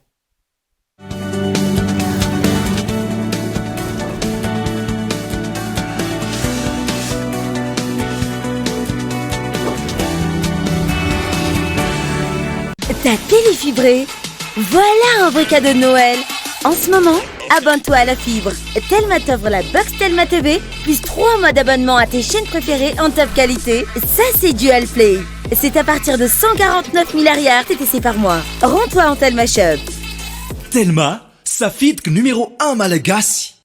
téléfibré. Voilà un vrai cadeau de Noël. En ce moment, abonne-toi à la fibre. Telma t'offre la box Telma TV, plus 3 mois d'abonnement à tes chaînes préférées en top qualité. Ça, c'est Dual Play. C'est à partir de 149 milliards TTC par mois. Rends-toi en Telma Shop. Telma, safidiko numéro 1 malagasy.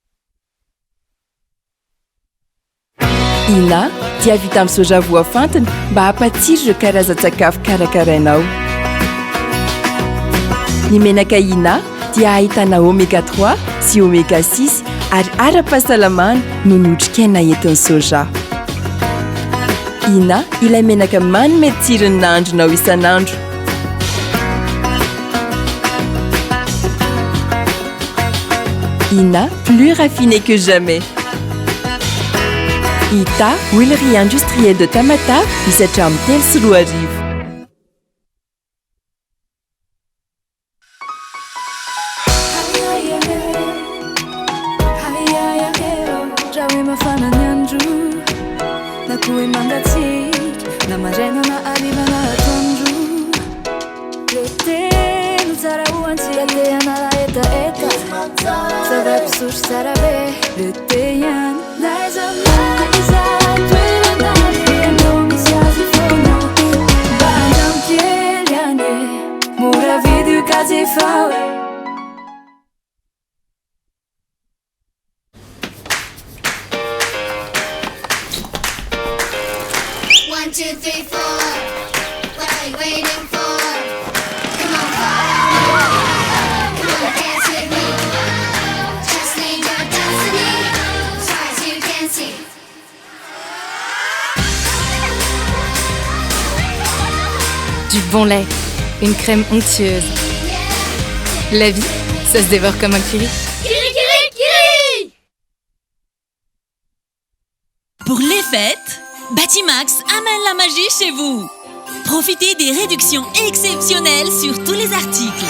Ina dia vita amin'ny soja voafantina mba hampatsiro ireo karazan-tsakafo karakarainao. Ny menaka Ina dia ahitana oméga 3 sy oméga 6 ary ara-pahasalamana no notrikaina entin'ny soja. Ina ilay menaka manome tsirony nahandronao isan'andro. Ina, plus raffiné que jamais. Ita, huilerie industrielle de Tamata, misatra amin'ny telo sy roa arivo. Du bon lait, une crème onctueuse. La vie, ça se dévore comme un kiri. Pour les fêtes, Batimax amène la magie chez vous. Profitez des réductions exceptionnelles sur tous les articles.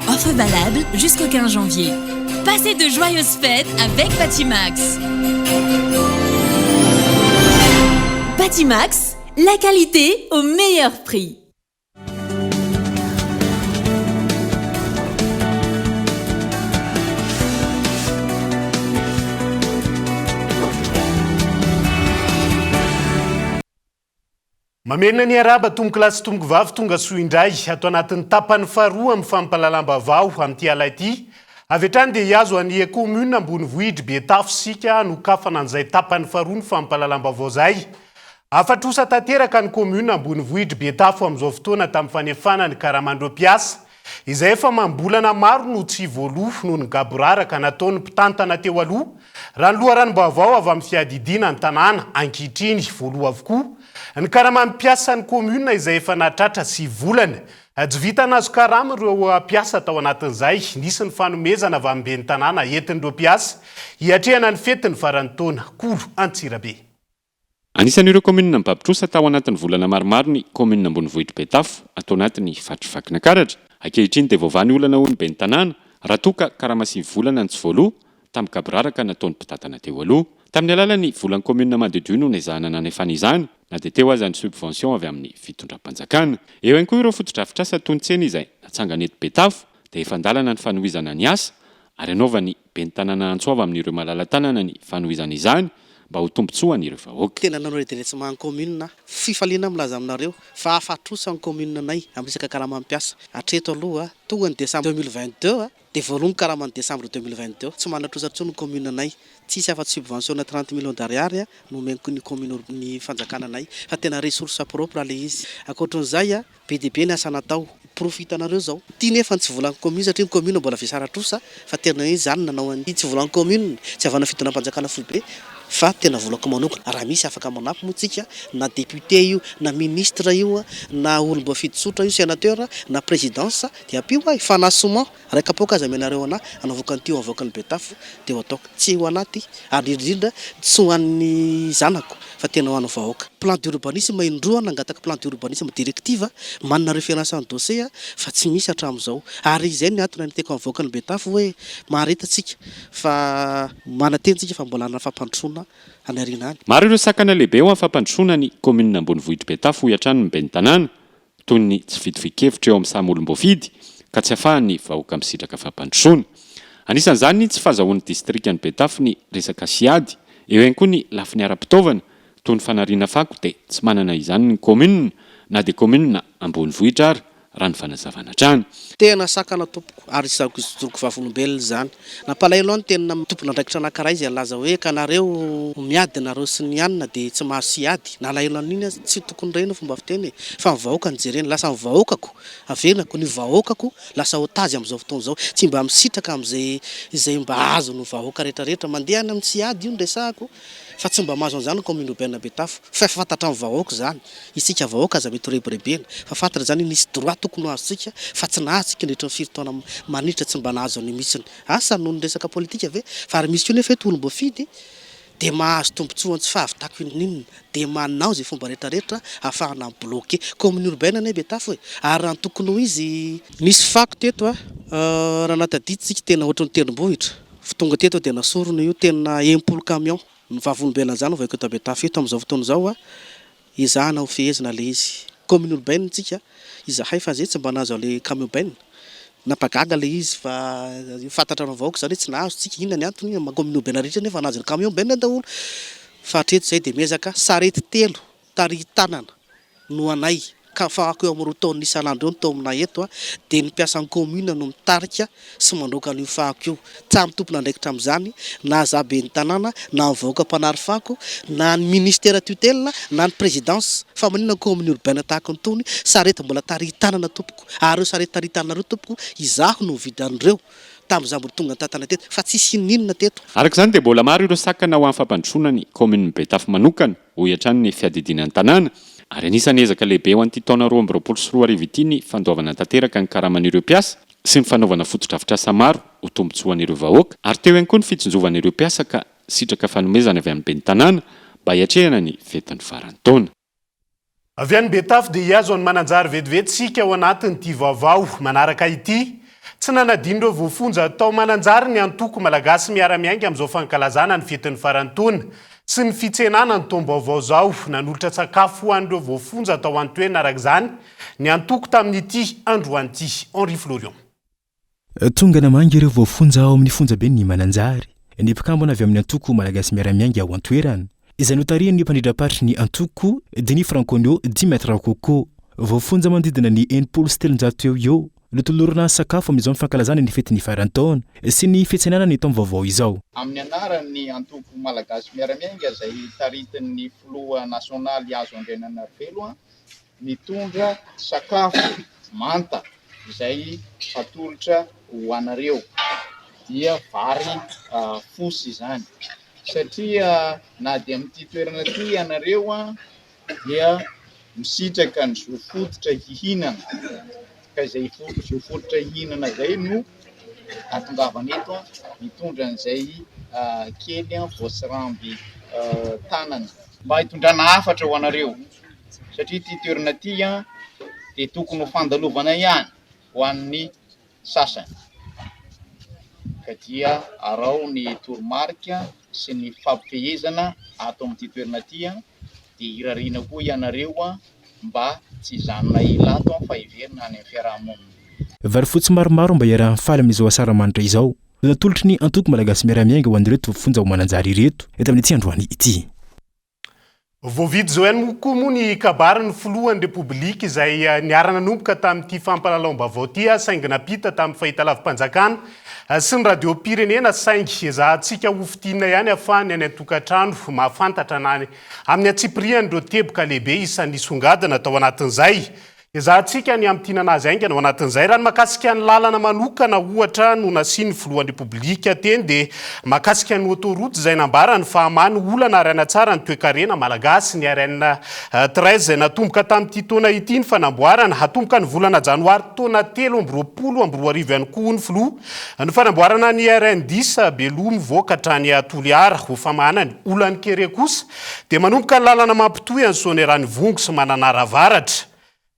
Offre valable jusqu'au 15 janvier. Passez de joyeuses fêtes avec Batimax. Batimax, la qualité au meilleur prix. Mamena ny araba tomboky lasy tomboky vavy tonga soa indray ato anatin'ny tapany faharoa amin'ny fampalalam-bavao amin'ity ala ity. Avy hatrany dia hiazo any commune ambony vohidry Betafo sika nokafana an'izay tapany faharoa ny fampalalam-bavao zay. Afatrosa tanteraka ny commune ambony vohidry Betafo amin'izao fotoana tamin'ny fanefana ny karamandro-piasa izay efa mambolana maro no tsy voalofo noho ny gaboraraka nataony mpitantana teo aloha. Raha ny loharanom-bavao avy amin'ny fiadidiana ny tanàna ankehitriny voaloha avokoa. Ny karamam-piasa ny commune izay efa natratra 6 volana. Tsy vita nazo karama ireo piasa tao anatin'izay. Nisy ny fanomezana avy amin'ny ben'ny tanàna entin'ireo piasa hiatrehana ny fety ny faran'ny taona. Kolo Antsirabe. Anisan'ireo commune mibavitrosa tao anatin'ny volana maromaro ny commune ambony vohidry Betafo atao anatin'ny fatrifakina karatra. Ankehitriny dia vaovany olana ho ny ben'ny tanàna raha toka karama 6 volana ny tsy voaloha tamin'ny gaboraraka nataony mpitantana teo aloha. Tamin'ny alalan'ny volan'ny commune Madedio no nezahana nanefana izany na dia teo aza ny subvention avy amin'ny fitondram-panjakana. Eo ihany koa ireo fotodrafitrasa tontsena izay natsangana eto Betafo dia efa andalana ny fanohizana ny asa ary anaovany ben'ny tanàna Antsoava amin'ireo malala-tanana ny fanohizana izany mba ho tombotsoa an'ireo vahoaka. Tena nanao redressement commune fifaliana milaza aminareo fa afatrosa ny commune nay amin'ny resaka karamam-piasa. Hatreto aloha tonga ny décembre 2022 dia voaloha ny karama ny décembre 2022 tsy manatrosa tsony ny commune nay. Tsisy afa subvention na 30 millions d'ariary no menko ny commune ny fanjakana nay fa tena ressource propre le izy. Ankoatran'izay be dia be ny asa natao. Profitanareo zao. Ty nefa tsy volan'ny commune satria ny commune mbola fisaratrosa fa tena izany nanao an'ity tsy volan'ny commune tsy avana fitondram-panjakana foibe fa tena volako manokana raha misy afaka manampy moa tsika na député io na ministre io na olomba fitotsotra io sénateur na présidence dia apio fanasoma raika poka aza menareo ana anaovaka an'ty avoaka ny Betafo dia ataoko tsy ho anaty ary indrindra tsy ho an'ny zanako fa tena ho an'ny vahoaka. Plan d'urbanisme indroa nangataka plan d'urbanisme directive manana référence en dossier fa tsy misy hatramin'izao. Ary izay ny antony niteko avoaka ny Betafo hoe maharetatsika fa manatentsika fa mbola ana fampandrosoana any arina any. Maro ireo sakana lehibe ho afampandrosoana ny commune Ambonivohitra Betafo hoatrany ny ben'ny tanàna toy ny tsy vidifikevitra eo amin'ny samy olom-boafidy ka tsy ahafahan'ny vahoaka misitraka fampandrosoana. Anisan'izany tsy fahazahoan'ny distrikta ny Betafo ny resaka siady, eo ihany koa ny lafiny ara-pitaovana toy ny fanariana fako dia tsy manana izany ny commune na dia commune Ambonivohitra ary raha ny fanazavana trano. Tena sakana tompoko ary isako izoroko vavolombelona zany. Nampalahelo ny tena tompona andraikitra anankiray izay laza hoe ka nareo miady nareo sy ny anina dia tsy mahasiady. Nalahelo an'iny tsy tokony reny fomba fiteny fa mivahoaka nijereny lasa mivahoakako avenako ny vahoakako lasa otazy amin'izao fotoana izao tsy mba misitraka amin'izay izay mba azo ny vahoaka rehetrarehetra mandeha any amin'ny siady io ndresako fa tsy mba mahazo an'izany commune urbaine Betafo fa fantatra amin'ny vahoaka zany isika vahoaka aza mety rebirebena fa fantatra zany nisy droit tokony ho azontsika fa tsy nahatsika ndratra ny firy-taona manitra tsy mba nahazo ny mitsiny asa noho ny resaka politika ve fa ary misy koa nefa olom-boafidy dia mahazo tombotsoany tsy fahavitako inonina dia manao izay fomba rehetrarehetra ahafahana bloqué commune urbaine ny Betafo ary raha tokony ho izy nisy fako teto raha natadiditsika tena ohatran'ny tendrombohitra tonga teto dia nasorona io tena 10 camion ny vavolombelona zany vaiko eto Betafo eto amin'izao fotoana izao izahana ho fehezina le izy commune urbaine tsika izahay fa zay tsy mba nahazo le camion urbaine napagaga le izy fa fantatra ny vahoaka zany tsy nahazo tsika inona ny antony commune urbaine rehetra nefa nahazo le camion urbaine daholo fa hatreto izay dia miezaka sarety 3 taritanana no anay ka fa ako eo amin'ny roa taona isan'andro eo ny tao aminay eto dia ny mpiasan'ny commune no mitarika sy mandroaka an'io fako io tsamy tompona andraikitra amin'izany na zabe ny tanàna na ny vahoaka mpanary fako na ny ministère tutelle na ny présidence fa manina commune urbaine tahaka ny tony sarety mbola taritanana tompoko ary eo sarety taritanana reo tompoko izaho no vidy an'ireo tamin'izany mbola tonga ny tantana teto fa tsisy ninona teto. Arak'izany dia mbola maro ireo sakana ho amin'ny fampandrosoana ny commune Betafo manokana ho hiatrany ny fiadidinan'ny tanàna. Ary anisany ezaka lehibe ho an'ity taona 2024 ity ny fandoavana tanteraka ny karaman'ireo mpiasa sy ny fanaovana fotodrafitrasa maro ho tombotsoan'ireo vahoaka ary teo ihany koa ny fitsinjovan'ireo mpiasa ka sitraka fanomezana avy amin'ny ben'ny tanàna mba hiatrehana ny fetin'ny faran'ny taona. Avy any Betafo dia hiazo ny mananjary vetivetsika ao anatin'ity vaovao manaraka ity. Tsy nanadino ireo voafonja atao mananjary ny antoko malagasy miara-miainga amin'izao fankalazana ny fetin'ny faran'ny taona sy ny fitsenana ny tombaovao zao nanolotra sakafo ho an'ireo voafonja atao antoerana araka izany ny antoko tamin'ity androan'ity Henri Florian. Tonga namanga ireo voafonja ao amin'ny fonjabe ny mananjary ny mpikambana avy amin'ny antoko malagasy miara-miainga ao antoerana izany hotarihany ny mpandrindrapatry ny antoko Denis Franconio 10 mètres coco voafonja manodidina ny 700 eo eo lotolorana sakafo amin'izao fankalazana ny fetin'ny farantaona sy ny fitsenana ny tamin'ny vaovao izao. Amin'ny anarany antoko malagasy miara-miainga izay taritin'ny filoha nasionaly azo Andriananarivelo mitondra sakafo manta izay atolotra ho anareo dia vary fosy izany satria na dia amin'ity toerana ity ianareo dia misitraka ny zofototra hihinana ka izay zofototra hihinana izay no atongavana eto mitondra an'izay kely voasiramby tanana mba hitondrana hafatra ho anareo satria ity toerana ity dia tokony ho fandalovana ihany ho an'ny sasany ka dia arao ny toromarika sy ny fampifehezana ato amin'ity toerana ity dia irariana koa ianareo mba tsy zanona ilato fa iverina any amin'ny fiarahamonina. Vary fotsy maromaro mba hiarahan'ny faly amin'izao asaramanitra izao natolotry ny antoko malagasy miara-miainga ho an'ireto voafonja ho mananjary ireto eto amin'ity androany ity. Voavidy zao ihany koa moa ny kabarin'ny filohan'ny repoblika izay niarana nomboka tamin'ity fampalalaom-baovao ity saingy napita tamin'ny fahitalavim-panjakana sy ny radio pirenena saingy ezahantsika ho fitina ihany ahafahany any an-tokantrano mahafantatra nany amin'ny atsiprian'ireo teboka lehibe isan'ny songadina tao anatin'izay Izahantsika ny amin'ny tiananazy aingana ao anatin'izay raha ny makasika ny lalana manokana ohatra no nasiany filohan'ny repoblika teny dia makasika ny autoroute izay nambara ny fahamany olana araina tsara ny toe-karena malagasy ny araina 13 izay natomboka tamin'ity taona ity ny fanamboarana hatomboka ny volana janoary taona 2020 ihany koa ny filoha ny fanamboarana ny araina 10 Beloa mivoaka hatrany Toliara ho famanany olany kere kosa dia manomboka ny lalana mampitohy any Sonerany Vongo sy Mananaravaratra.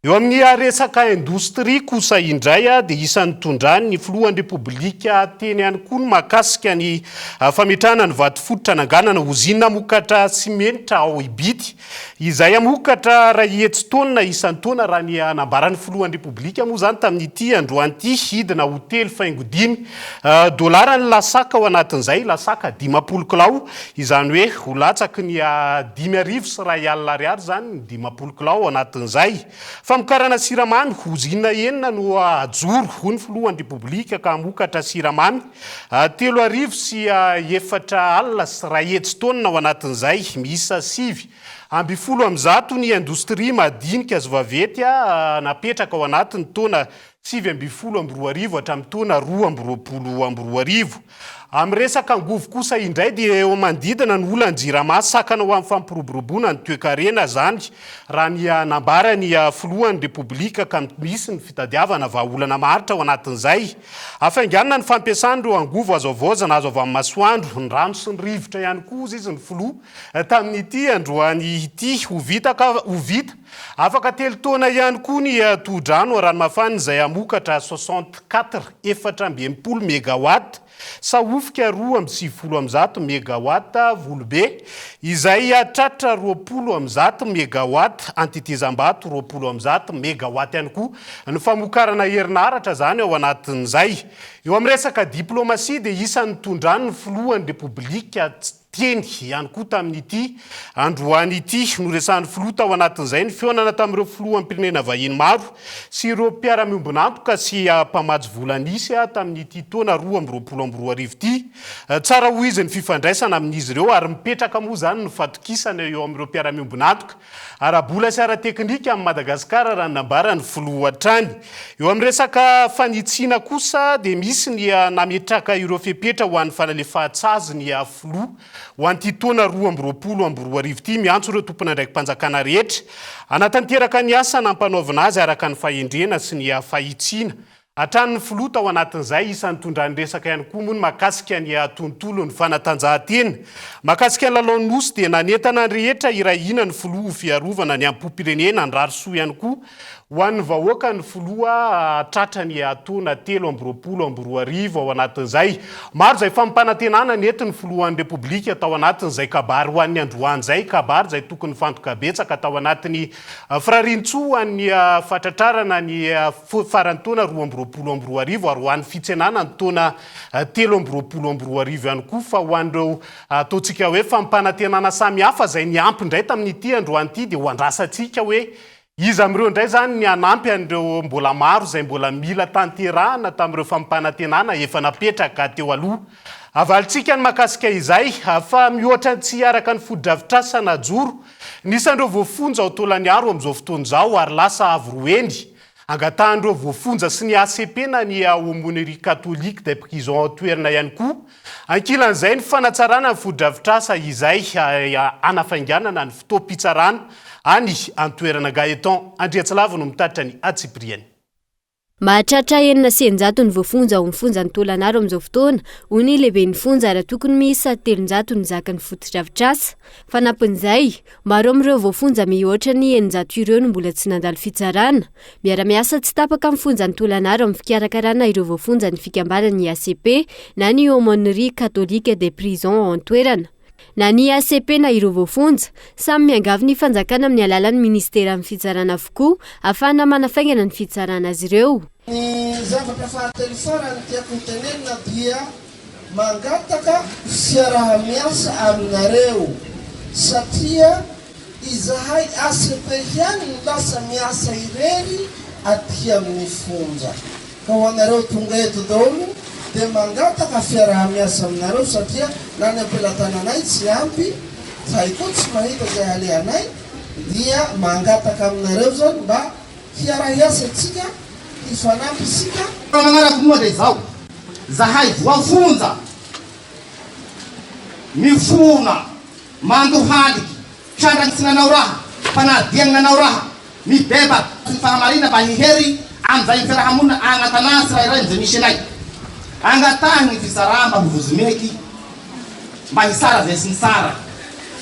Eo amin'ny resaka indostria kosa indray dia isan'ny tondrany ny filohan'ny repoblika teny ihany koa ny makasika ny fametrahana ny vato fototra nanganana uzina mokatra simenitra ao Ibity izay amokatra ray hetsy taona isan'ny taona raha ny nambaran'ny filohan'ny repoblika moa zany tamin'ity androan'ity hidina hotely faingodimy dolara ny lasaka ao anatin'izay lasaka 50 kilao izany hoe ho latsaky ny 5,000 sy R1,000 zany 50 kilao ao anatin'izay. Famokarana siramamy uzina enina no ajoro ho ny filohan'ny repoblika ka mokatra siramamy 3,000 sy 4,000 sy R1 taona ao anatin'izay miisa 7 amby 10 ny indostria madinika azo vavety napetraka ao anatin'ny taona 7,20 hatramin'ny taona 2020. Amin'ny resaka angovo kosa indray dia eo manodidina ny olan-jirama sakana ho amin'ny fampiroboroboana ny toe-karena zany raha ny nambara ny filohan'ny repoblika ka misy ny fitadiavana vahaolana maritra ao anatin'izay. Afainganana ny fampiasana ireo angovo azo avaozana azo avy amin'ny masoandro ny rano sy ny rivotra ihany koa izy ny filoha tamin'ity androany ity ho vita afaka 3 taona ihany koa ny todrano ranomafana izay amokatra 64 megawatt saofika 2,70 megawatt volobe izay atratra 20 megawatt antitezam-bato 20 megawatt ihany koa ny famokarana herinaratra zany ao anatin'izay. Eo amin'ny resaka diplomasia dia isan'ny tondrany ny filohan'ny repoblika teny ihany koa tamin'ity androany ity no resan'ny filoha tao anatin'izay ny fionana tamin'ireo filohan'ny pirenena vahiny maro sy ireo mpiara-miombonantoka sy mpamajo volanisy tamin'ity taona 2020 ity. Tsara ho izy ny fifandraisana amin'izy ireo ary mipetraka moa zany ny fatokisana eo amin'ireo mpiara-miombonantoka arabola sy ara-teknika amin'ny Madagasikara raha nambara ny filoha hatrany. Eo amin'ny resaka fanitsiana kosa dia misy ny nametraka ireo fepetra ho an'ny fanalefahatsazy ny filoha ho an'ity taona 2020 ity miantso ireo tompona ndraiky mpanjakana rehetra anatanteraka ny asa nampanaovina azy araka ny fahendrena sy ny fahitsiana. Hatrany ny filoha tao anatin'izay isan'ny tondrany resaka ihany koa moa ny makasika ny tontolo ny fanatanjahantena. Makasika ny lalao nosy dia nanentana ny rehetra irahina ny filoha ho fiarovana ny am-po-pirenena ny rarisoa ihany koa ho an'ny vahoaka ny filoha tratra ny taona 2020 ao anatin'izay. Maro izay fampanantenana nentin'ny filohan'ny repoblika tao anatin'izay kabary ho an'ny androany zay kabary izay tokony fantoka betsaka tao anatin'ny firarintsoa ny fatratrarana ny faran'ny taona 2020 ary ho an'ny fitsenana ny taona 2020 ihany koa fa ho an'ireo ataontsika hoe fampanantenana samy hafa izay niampy indray tamin'ity androany ity dia ho andrasantsika hoe izy amin'ireo indray zany ny anampy an'ireo mbola maro izay mbola mila tanterahana tamin'ireo fampanantenana efa napetraka teo aloha. Avalitsika ny makasika izay fa mihoatra tsy araka ny fodi-dravitrasa joro nisan'ireo voafonja ao Tolaniaro amin'izao fotoana izao ary lasa avy angatahan'ireo voafonja sy ny ACP na ny Aumônerie Catholique des Prisons toerana ihany koa ankilan'izay ny fanatsarana ny fodi-dravitrasa izay anafainganana ny fotoam-pitsarana any antoerana Gaëtan Andriatsilava no mitatitra ny Atsipriany. Mahatratra 900 ny voafonja ao amin'ny fonjan'ny Tolanaro amin'izao fotoana, hoy ny lehiben'ny fonja raha tokony miisa 700 ny zakan'ny foto-dravitrasa. Fanampin'izay, maro amin'ireo voafonja mihoatra ny 900 ireo no mbola tsy nandalo fitsarana. Miara-miasa tsy tapaka amin'ny fonjan'ny Tolanaro amin'ny fikarakarana ireo voafonja ny fikambanan'ny ACP na ny Aumônerie Catholique des Prisons antoerana. Na ny ACP na ireo voafonja, samy miangavy ny fanjakana amin'ny alalan'ny ministera amin'ny fitsarana avokoa, ahafahana manafaingana ny fitsarana azy ireo. Ny zavatra fahatelo farany tiako tenenina dia mangataka fiaraha-miasa aminareo satria izahay ACP ihany no lasa miasa irery aty amin'ny fonja. Ka ho anareo tonga eto daholo dia mangataka fiaraha-miasa aminareo satria na ny ampelantananay tsy ampy, zahay koa tsy mahita izay alehanay, dia mangataka aminareo zany mba hiarahiasa atsika hifanampy isika magnaraky moa de zao zahay voafonja mifona mandohaliky trandraky tsy nanao raha fanadiagny nanao raha mibebaky sy fahamarina mba hihery amizay fiarahamonina agnatanà tsirairay amizay misy anay angatahiny fizarà mba mivozomeky mba hisara zay sy ny sara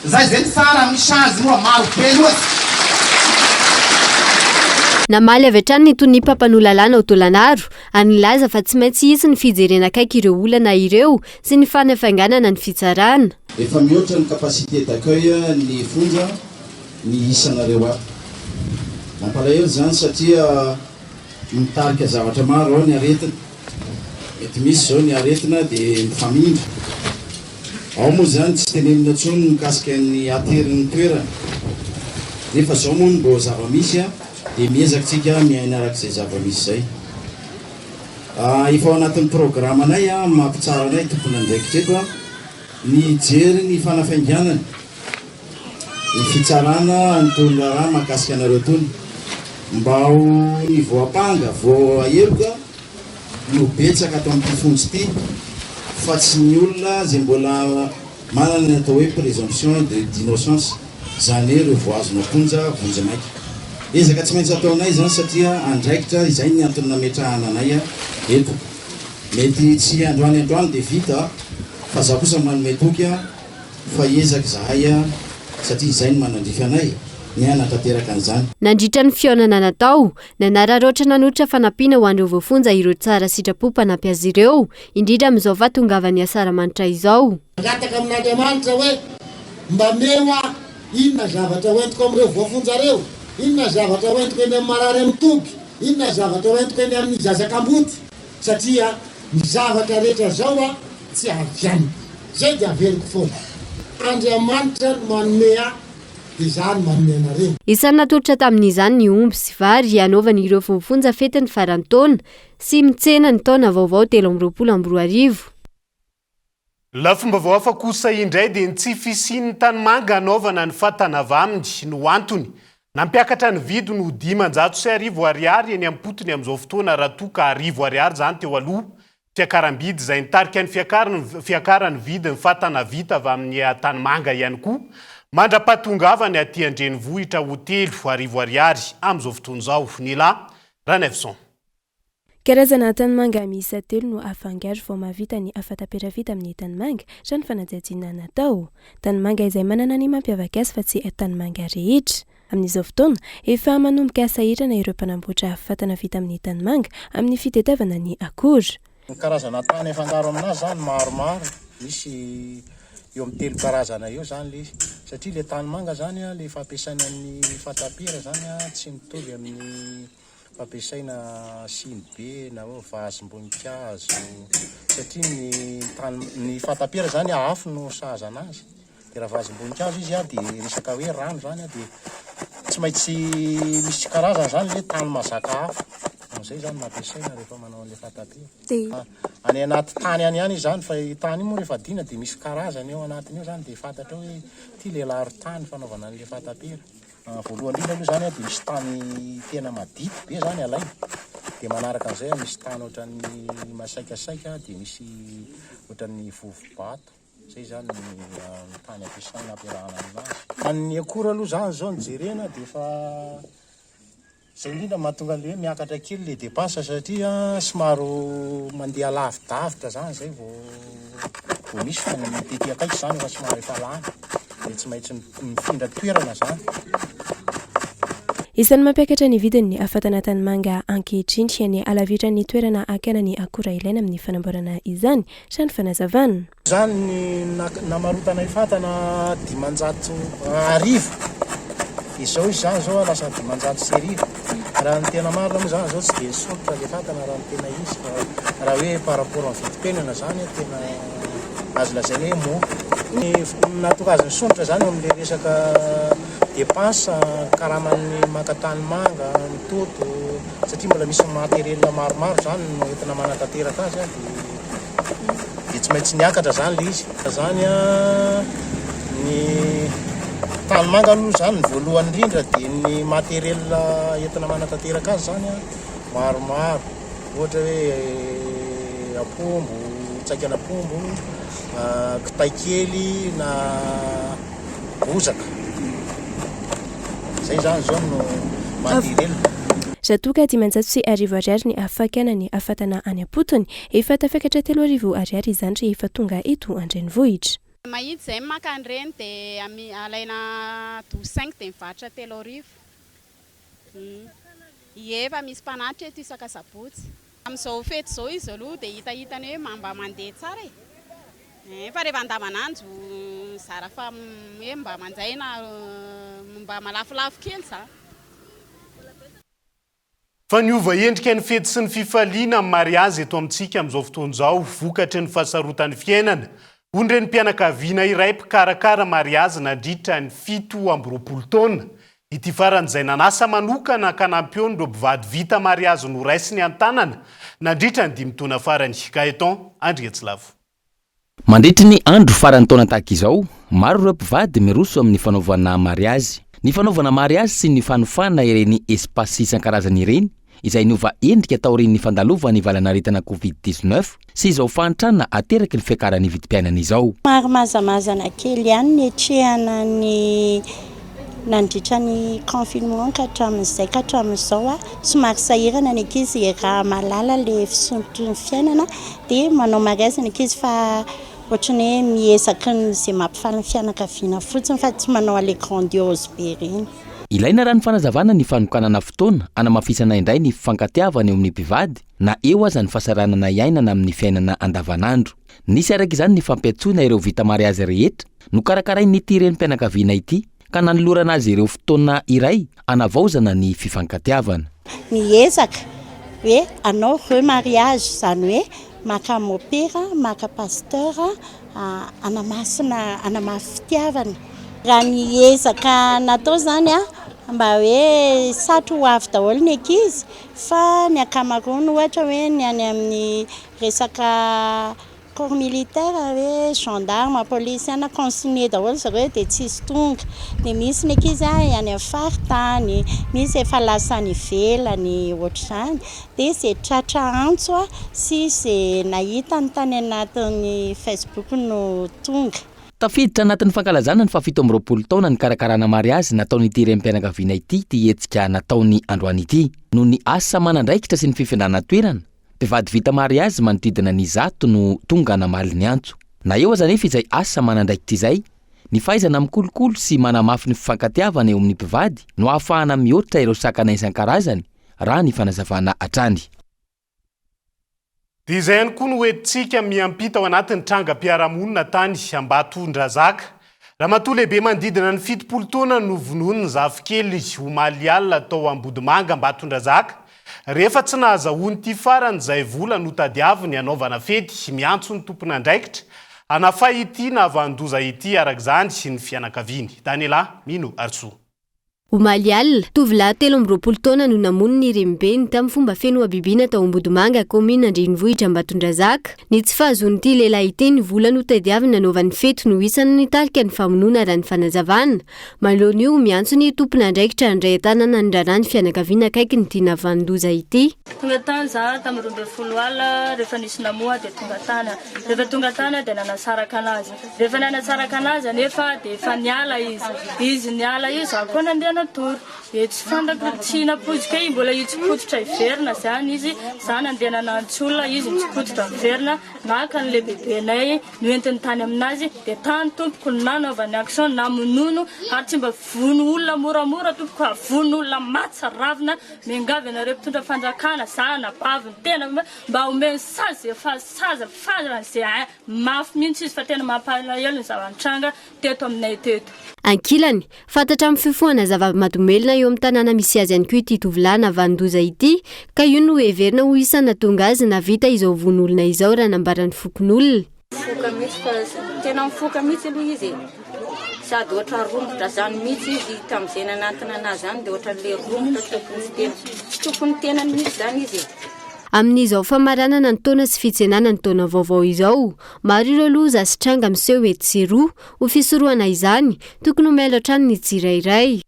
zay zay ny sara amin'ny change moa maro be loatsy. Namaly avy hatrany ny tony mpampanolalalana ao Tolanaro anylaza fa tsy maintsy hisy ny fijerena akaiky ireo olana ireo sy ny fanafainganana ny fitsarana. Efa mihoatra ny capacité d'accueil ny fonja ny isanareo ato. Mampalahelo zany satria mitarika zavatra maro ao ny aretina. Mety misy zao ny aretina dia mifamindra. Ao moa zany tsy tenenina intsony mikasika ny aterin'ny toerana. Nefa zao moa mbo zava-misy dia miezaka tsika miaina arak'izay zava-misy zay. Efa ao anatin'ny programme anay mampitsara anay tompony andraikitreto ny jery ny fanafainganana ny fitsarana ny tonolara mahakasika anareo tony mba ho ny voapanga vo aheloka no betsaka atao amin'ny fontsy ity fa tsy ny olona zay mbola manana ny atao hoe présomption d'innocence zany hoe reo voazona ponja vonjy maiky. Ezaka tsy maintsy ataonay zany satria andraikitra izay ny antony nametrahana anay eto. Mety tsy androany dia vita fa za kosa manome toky fa ezaka zahay satria izay ny manandrify anay ny anatanteraka an'izany. Nandritra ny fionana natao nanararoatra nanotra fanampiana ho an'ireo voafonja ireo tsara sitrapo mpanampy azy ireo indrindra amin'izao fahatongavany asara-manitra izao. Mangataka amin'Andriamanitra hoe mba mewa inona zavatra hoentiko amin'ireo voafonja reo, inona zavatra hoentiko eny amin'ny marary amin'ny toby, inona zavatra hoentiko eny amin'ny zazakamboty satria ny zavatra rehetra zao tsy aviany zay dia averiko foana. Andriamanitra no manome dia izany manome anareo. Isany natolotra tamin'izany ny omby sy vary anaovany ireo voafonja fety ny farantaona sy mitsena ny taona vaovao 2024. Lafomba vaoafa kosa indray dia tsy fisian'ny tanimanga anaovana ny fatanava aminy no antony. Nampiakatra ny vidiny ho 500 ariary eny ampotony amin'izao fotoana raha toa ka 1,000 ariary zany teo aloha. Fiakaram-bidy izay nitarika ny fiakarany vidiny fatana vita avy amin'ny tanimanga ihany koa. Mandra-patongavany aty Andrenivohitra hotely 1,000 ariary amin'izao fotoana izao. Nila Ranevson. Karazana tanimanga miisa 3 no afangaro vao mahavita ny afatapera vita amin'ny tanimanga raha ny fanajajiana natao. Tanimanga izay manana ny mampiavaka azy fa tsy tanimanga rehetra. Amin'izao fotoana efa manomboka sahirana ireo mpanamboatra fatana vita amin'ny tanimanga amin'ny fitadiavana ny akora. Ny karazana tany afangaro aminazy zany maromaro, misy eo amin'ny 3 karazana eo zany le satria le tanimanga zany le fampiasaina amin'ny fatapera zany tsy mitovy amin'ny fampiasaina siny be na hoe vazim-boninkazo satria ny fatapera zany afo no sahaza anazy. Dia raha vazim-boninkazo izy dia resaka hoe rano zany dia tsy maintsy misy karazana zany le tany mazaka afo. Zay zany mampiasaina rehefa manao an'ilay fatapera. Any anaty tany any ihany zany fa tany moa rehefa dina dia misy karazany eo anatiny eo zany dia fantatra hoe ty le laro-tany fanaovana an'ilay fatapera. Voalohany indrindra aloha zany dia misy tany tena madity be zany alay. Dia manaraka an'izay misy tany ohatran'ny masaikasaika dia misy ohatran'ny vovo-bato. Zay zany ny tany ampiasaina ampiarahana aminazy. Ny akora aloha zany zao ny jerena dia fa zay indrindra mahatonga le miakatra kely le dépense satria somaro mandeha lavidavitra zany zay vao misy fa mitety akaiky zany fa somaro efa lany dia tsy maintsy mifindra toerana zany. Isan'ny mampiakatra ny vidiny ny afatana tanimanga ankehitriny any alavitra ny toerana akana ny akora ilaina amin'ny fanamboarana izany sany fanazavana. Zany ny namarotana fatana 500 arivo. Izao izy zany zao lasa 500 sy arivo. Raha ny tena marina moa zany zao tsy dia solitra le fatana raha ny tena izy fa raha hoe par rapport amin'ny vidim-piainana zany tena azo lazaina hoe mo. Ny natonga azy ny solitra zany amin'ilay resaka dépense karaman'ny maka tanimanga, ny toto satria mbola misy materiel maromaro zany no entina manatanteraka azy dia tsy maintsy niakatra zany le izy. Zany ny tanymanga aloha zany ny voalohany indrindra dia ny materiel entina manatanteraka azy zany a maromaro ohatra hoe apombo tsaik'anapombo kitay kely na bozaka zay zany zao no materiel. Zatoka 500 ariary ny afakana ny afatana any Ampotony efa tafakatra 3 ariary izany rehefa tonga eto Andrenivohitra. Mahitsy zay makany reny dia alaina 5 dia mivarotra 3 efa misy mpanatitra eto isaka sabotsy amin'izao fety zao izy aloha dia hitahitany hoe mba mandeha tsara fa rehefa andavanandro zara fa hoe mba manjaina mba malafolafo kely za. Fa niova endrika ny fety sy ny fifaliana amin'ny mariazy eto amintsika amin'izao fotoana izao vokatry ny fahasarotan'ny fiainana. Ondreny mpianakaviana iray mpikarakara mariazy nandritra ny 7 taona. Ity faran'izay nanasa manokana ka nampiony ireo mpivady vita mariazy noraisiny an-tanana nandritra ny 5 taona farany. Gaeton Andrietsilavo. Mandritra ny andro farany taona tahaka izao, maro ireo mpivady miroso amin'ny fanaovana mariazy. Ny fanaovana mariazy sy ny fanofana ireny espasy isan-karazany ireny izay niova endrika taorian'ny fandalovany valanaretana Covid-19 sy izao fahantrana ateraky ny fiakaran'ny vidim-piainana izao. Maro mazamazana kely ihany ny etrehana ny nandritra ny confinement ka hatramin'izay ka hatramin'izao somary sahirana ny ankizy raha malala le fisontony fiainana dia manao mariazy ny ankizy fa ohatrany hoe miezaka izay mampifaly ny fianakaviana fotsiny fa tsy manao ale grandiose be ireny. Ilaina raha ny fanazavana ny fanokanana fotoana anamafisana indray ny fifankatiavana eo amin'ny mpivady na eo aza ny fahasaranana iainana amin'ny fiainana andavanandro. Nisy araka izany ny fampiatsoana ireo vita mariazy rehetra no karakarain'ity ireny mpianakaviana ity ka nanolorana azy ireo fotoana iray anavaozana ny fifankatiavana. Miezaka hoe anao remariage zany hoe maka mopera, maka pasteur, anamasina anamafy fitiavana. Raha niezaka natao zany mba hoe sato ho avy daholo ny ankizy fa ny akamaroany ohatra hoe ny any amin'ny resaka corps militaire hoe gendarme, police ana consigné daholo zareo dia tsisy tonga. Dia misy ny ankizy any amin'ny faritany, misy efa lasa ny velany ohatr'izany. Dia izay tratra antso sy izay nahita ny tany anatin'ny Facebook no tonga. Tafiditra anatin'ny fankalazana ny 7 taona ny karakarana mariazy nataon'ity renim-pianakaviana ity hetsika nataony androany ity. Noho ny asa manandraikitra sy ny fifindrana toerana, mpivady vita mariazy manodidina ny 100 no tonga namaly ny antso. Na eo aza nefa izay asa manandraikitra izay, ny fahaizana mikolokolo sy manamafy ny fifankatiavana eo amin'ny mpivady no ahafahana mihoatra ireo sakana isan-karazany raha ny fanazavana hatrany. Dia izay ihany koa no hoentintsika miampita ao anatin'ny trangam-piarahamonina tany Ambatondrazaka. Ramatoa lehibe manodidina ny 70 taona no vonoiny ny zafikely omaly alina tao Ambodimanga Ambatondrazaka. Rehefa tsy nahazahoany ity farany izay vola no tadiaviny hanaovana fety miantso ny tompony andraikitra. Anafay ity na havandoza ity arak'izany sy ny fianakaviany. Daniela Mino Arso. Omaly alina, tovolahy 13 taona no namoniny Rembeny tamin'ny fomba feno abibina tao Ambodimanga, komina Andrenivohitra Ambatondrazaka. Ny tsy fahazon'ity lehilahy ity ny vola no tadiaviny nanaovany fety no isany nitarika ny famonoana raha ny fanazavana. Manoloana io miantso ny tompony andraikitra andray tanana ny raharaha ny fianakaviana akaiky ny tiana vandoza ity. Tonga tany za tamin'ny 12 alina rehefa nisy namoa dia tonga tany. Rehefa tonga tany dia nanasaraka anazy. Rehefa nanasaraka anazy nefa dia efa niala izy. Izy niala izy ako nandeha tory dia tsy fantako tsy napotsika io mbola itsikototra iverina zany izy za nandeha nanantsolona izy mitsikototra iverina naka ny lehibebenay no entiny tany aminazy dia tany tompoko nanaovany action namonono ary tsy mba vono olona moramora tompoko avono olona matsa ravina miangavy anareo mpitondra fanjakana za nabaviny tena mba omeny sazy efa saza fazan'izay mafy mihitsy izy fa tena mampalahelo ny zava-nitranga teto aminay teto. Ankilany, fantatra amin'ny fifohana zava-madomelona eo amin'ny tanàna misy azy ihany koa ity tovolahy navandoza ity, ka io no heverina ho isana tonga azy navita izao von'olona izao raha nambarany fokon'olona. Foka mihitsy fa tena mifoka mihitsy aloha izy. Sady ohatra romotra zany mihitsy izy tamin'izay nanantona anazy zany dia ohatra le romotra topony tena. Tsy topony tena mihitsy zany izy. Amin'izao famaranana ny taona sy fitsenana ny taona vaovao izao, maro ireo aloha zasitranga miseho ety sy roa ho fisorohana izany, tokony ho miala trano ny tsirairay.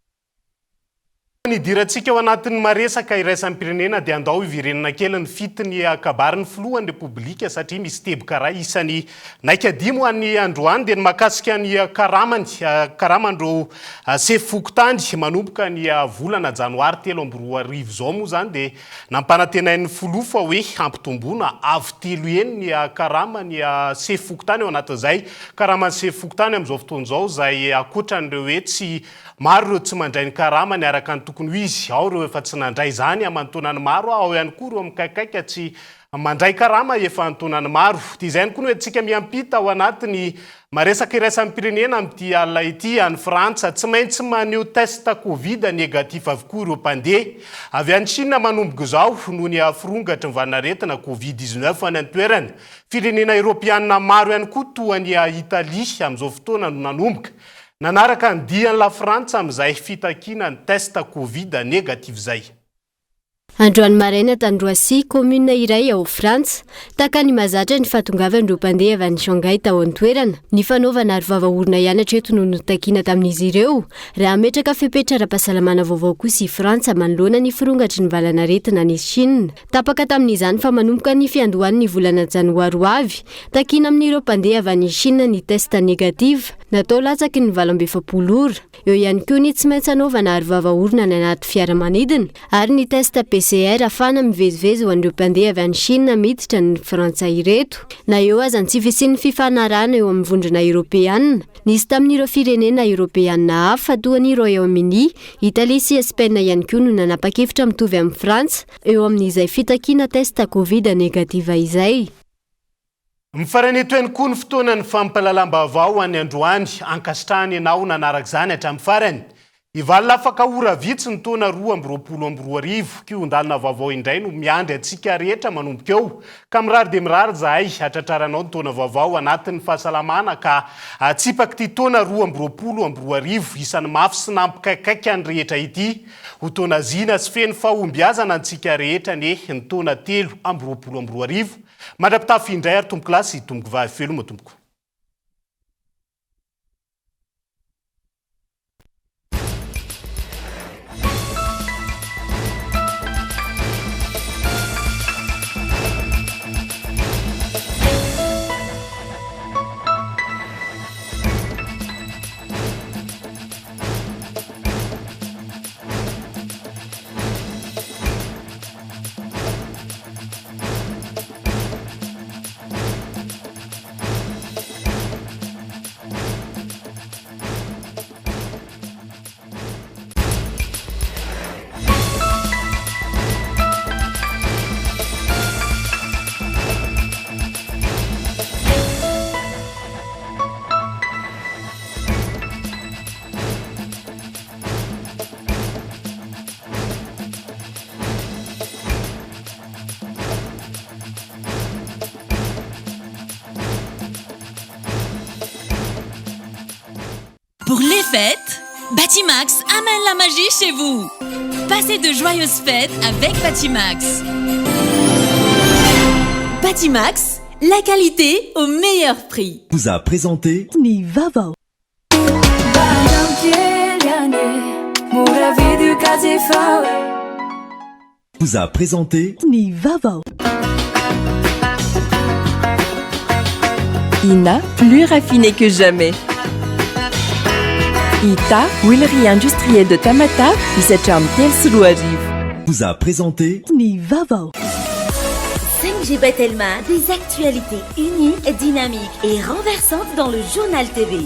Nidirantsika ao anatin'ny maresaka iraisam-pirenena dia andao ivirenana kely ny fitiny akabarin'ny filohan'ny Repoblika satria misy teboka ray isany naikadimo an'ny androany dia ny makasika ny karamandro sefokotany manomboka ny volana janoary 2024 zao moa zany dia nampanatenain'ny filoha fa hoe ampitomboana avy telo eny ny karamany sefokotany ao anatin'izay karamany sefokotany amin'izao fotoana izao izay akoatran'ireo hoe tsy maro ireo tsy mandray ny karamany araka ny tokony ho izy, ao ireo efa tsy nandray zany amantonany maro, ao ihany koa ireo mikaikaika tsy mandray karama efa antonany maro. Dia izay koa no antsika miampita ao anatiny maresaka iraisam-pirenena amin'ity alina ity any Frantsa, tsy maintsy maneho test Covid négatif avokoa ireo mpandeha. Avy any Chine manomboka izao noho ny afirongatra ny vanaretina Covid-19 any an-toerany. Firenena Europiana maro ihany koa toa ny Italia amin'izao fotoana no nanomboka. Nanaraka ny dian'ny la Frantsa amin'izay fitakiana ny test Covid négatif zay. Androany maraina tandroasy commune iray ao Frantsa, takany mazatra ny fahatongavan'ireo mpandeha avy any Shanghai tao an-toerana. Ny fanaovana ary vavaorona ihany hatreto no notakiana tamin'izy ireo. Raha ametraka fepetra ara-pahasalamana vaovao koa sy Frantsa manoloana ny firongatry ny valanaretina ny Chine. Tapaka tamin'izany fa manomboka ny fiandohan'ny volana janoary ho avy, takiana amin'ireo mpandeha avy any Chine ny test négatif natao latsaky ny 27 ora. Eo ihany koa ny tsy maintsy anaovana ary vavaorona ny anaty fiaramanidina ary ny test PCR afana mivezivezy ho an'ireo mpandeha avy any Chine miditra ny Frantsa ireto. Na eo aza tsy fisian'ny fifanarahana eo amin'ny vondrona Europeana. Nisy tamin'ireo firenena Europeana hafa toa ny Royaume-Uni, Italia sy Espaina ihany koa no nanapa-kevitra mitovy amin'ny Frantsa eo amin'izay fitakiana test Covid négatif izay. Mifaran'eto ihany koa ny fotoanan'ny fampalalam-baovao any androany, ankasitrahany ianao nanaraka izany hatramin'ny farany. Ivalina afaka ora vitsy ny taona 2024 kiondalina vaovao indray no miandry antsika rehetra manomboka eo. Ka mirary dia mirary zahay hatratraranao ny taona vaovao anatin'ny fahasalamana ka tsipaky ity taona 2024 isan'ny mafy sy nampikaikaika ny rehetra ity. Ho taona zina sy feno fahombiazana antsika rehetra ny taona 2024. Mandrapitafy indray ary tomboko lasy tomboko vavy felo matomboko. Pour les fêtes, Batimax amène la magie chez vous. Passez de joyeuses fêtes avec Batimax. Batimax, la qualité au meilleur prix. Vous a présenté Nivava. Vous a présenté Nivava. Ina, plus raffiné que jamais. Ita, huilerie industrielle de Tamata, Isacham Telsuluariv. Vous a présenté Nivava. 5G Batelma, des actualités uniques, dynamiques et renversantes dans le journal TV.